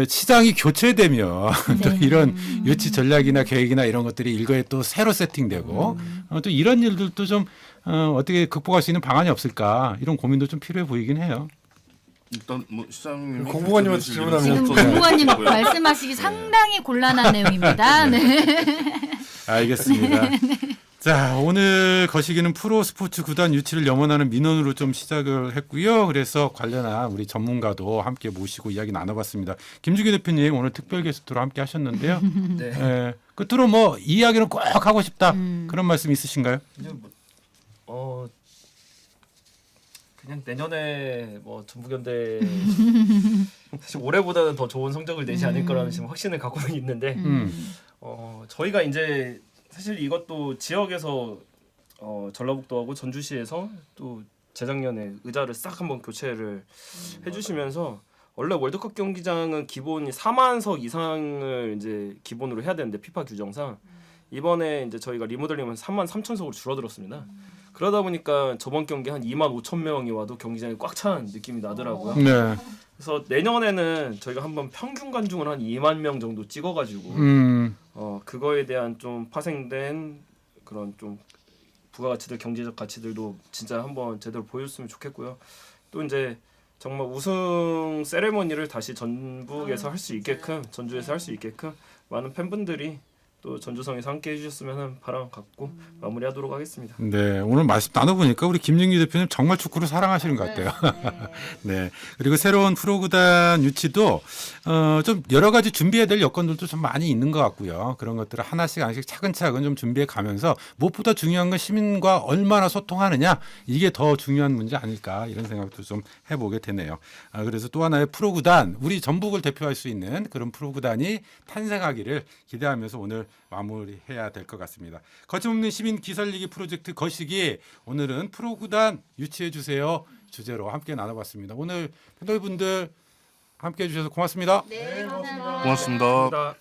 시장이 교체되면 또 이런 유치 전략이나 계획이나 이런 것들이 일거에 또 새로 세팅되고 또 이런 일들도 좀 어떻게 극복할 수 있는 방안이 없을까 이런 고민도 좀 필요해 보이긴 해요. 일단 뭐 시장님 공무관님한테 질문하면 지금 공무관님 말씀하시기 상당히 곤란한 내용입니다. 네. 알겠습니다. 자, 오늘 거시기는 프로 스포츠 구단 유치를 염원하는 민원으로 좀 시작을 했고요. 그래서 관련한 우리 전문가도 함께 모시고 이야기 나눠봤습니다. 김주기 대표님 오늘 특별 게스트로 함께 하셨는데요. 네. 끝으로 뭐 이 이야기는 꼭 하고 싶다 그런 말씀 있으신가요? 이제 그냥 내년에 뭐 전북현대 사실 올해보다는 더 좋은 성적을 내지 않을 거라는 지금 확신을 갖고는 있는데 저희가 이제 사실 이것도 지역에서 전라북도하고 전주시에서 또 재작년에 의자를 싹 한번 교체를 해주시면서 원래 월드컵 경기장은 기본이 4만석 이상을 이제 기본으로 해야 되는데 피파 규정상 이번에 이제 저희가 리모델링은 3만 3천석으로 줄어들었습니다. 그러다 보니까 저번 경기 한 2만 5천 명이 와도 경기장이 꽉 찬 느낌이 나더라고요. 네. 그래서 내년에는 저희가 한번 평균 관중을 한 2만 명 정도 찍어가지고 그거에 대한 좀 파생된 그런 좀 부가가치들 경제적 가치들도 진짜 한번 제대로 보여줬으면 좋겠고요. 또 이제 정말 우승 세레머니를 다시 전북에서 할 수 있게끔 전주에서 할 수 있게끔 많은 팬분들이 또 전주성에서 함께 해주셨으면 하는 바람 갖고 마무리하도록 하겠습니다. 네, 오늘 말씀 나눠보니까 우리 김진규 대표님 정말 축구를 사랑하시는 것 같아요. 네, 그리고 새로운 프로구단 유치도 좀 여러 가지 준비해야 될 여건들도 좀 많이 있는 것 같고요. 그런 것들을 하나씩 차근차근 좀 준비해 가면서 무엇보다 중요한 건 시민과 얼마나 소통하느냐 이게 더 중요한 문제 아닐까 이런 생각도 좀 해보게 되네요. 그래서 또 하나의 프로구단 우리 전북을 대표할 수 있는 그런 프로구단이 탄생하기를 기대하면서 오늘 마무리해야 될 것 같습니다. 거침없는 시민 기설리기 프로젝트 거시기 오늘은 프로구단 유치해 주세요 주제로 함께 나눠봤습니다. 오늘 패널분들 함께 해주셔서 고맙습니다. 네, 고맙습니다.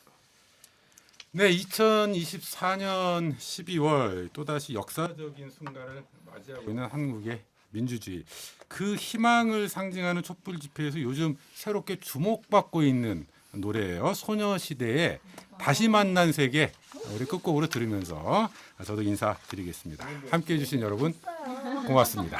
네, 2024년 12월 또다시 역사적인 순간을 맞이하고 있는 한국의 민주주의. 그 희망을 상징하는 촛불 집회에서 요즘 새롭게 주목받고 있는 노래예요. 소녀시대의 다시 만난 세계 우리 끝곡으로 들으면서 저도 인사드리겠습니다. 함께해 주신 여러분 고맙습니다.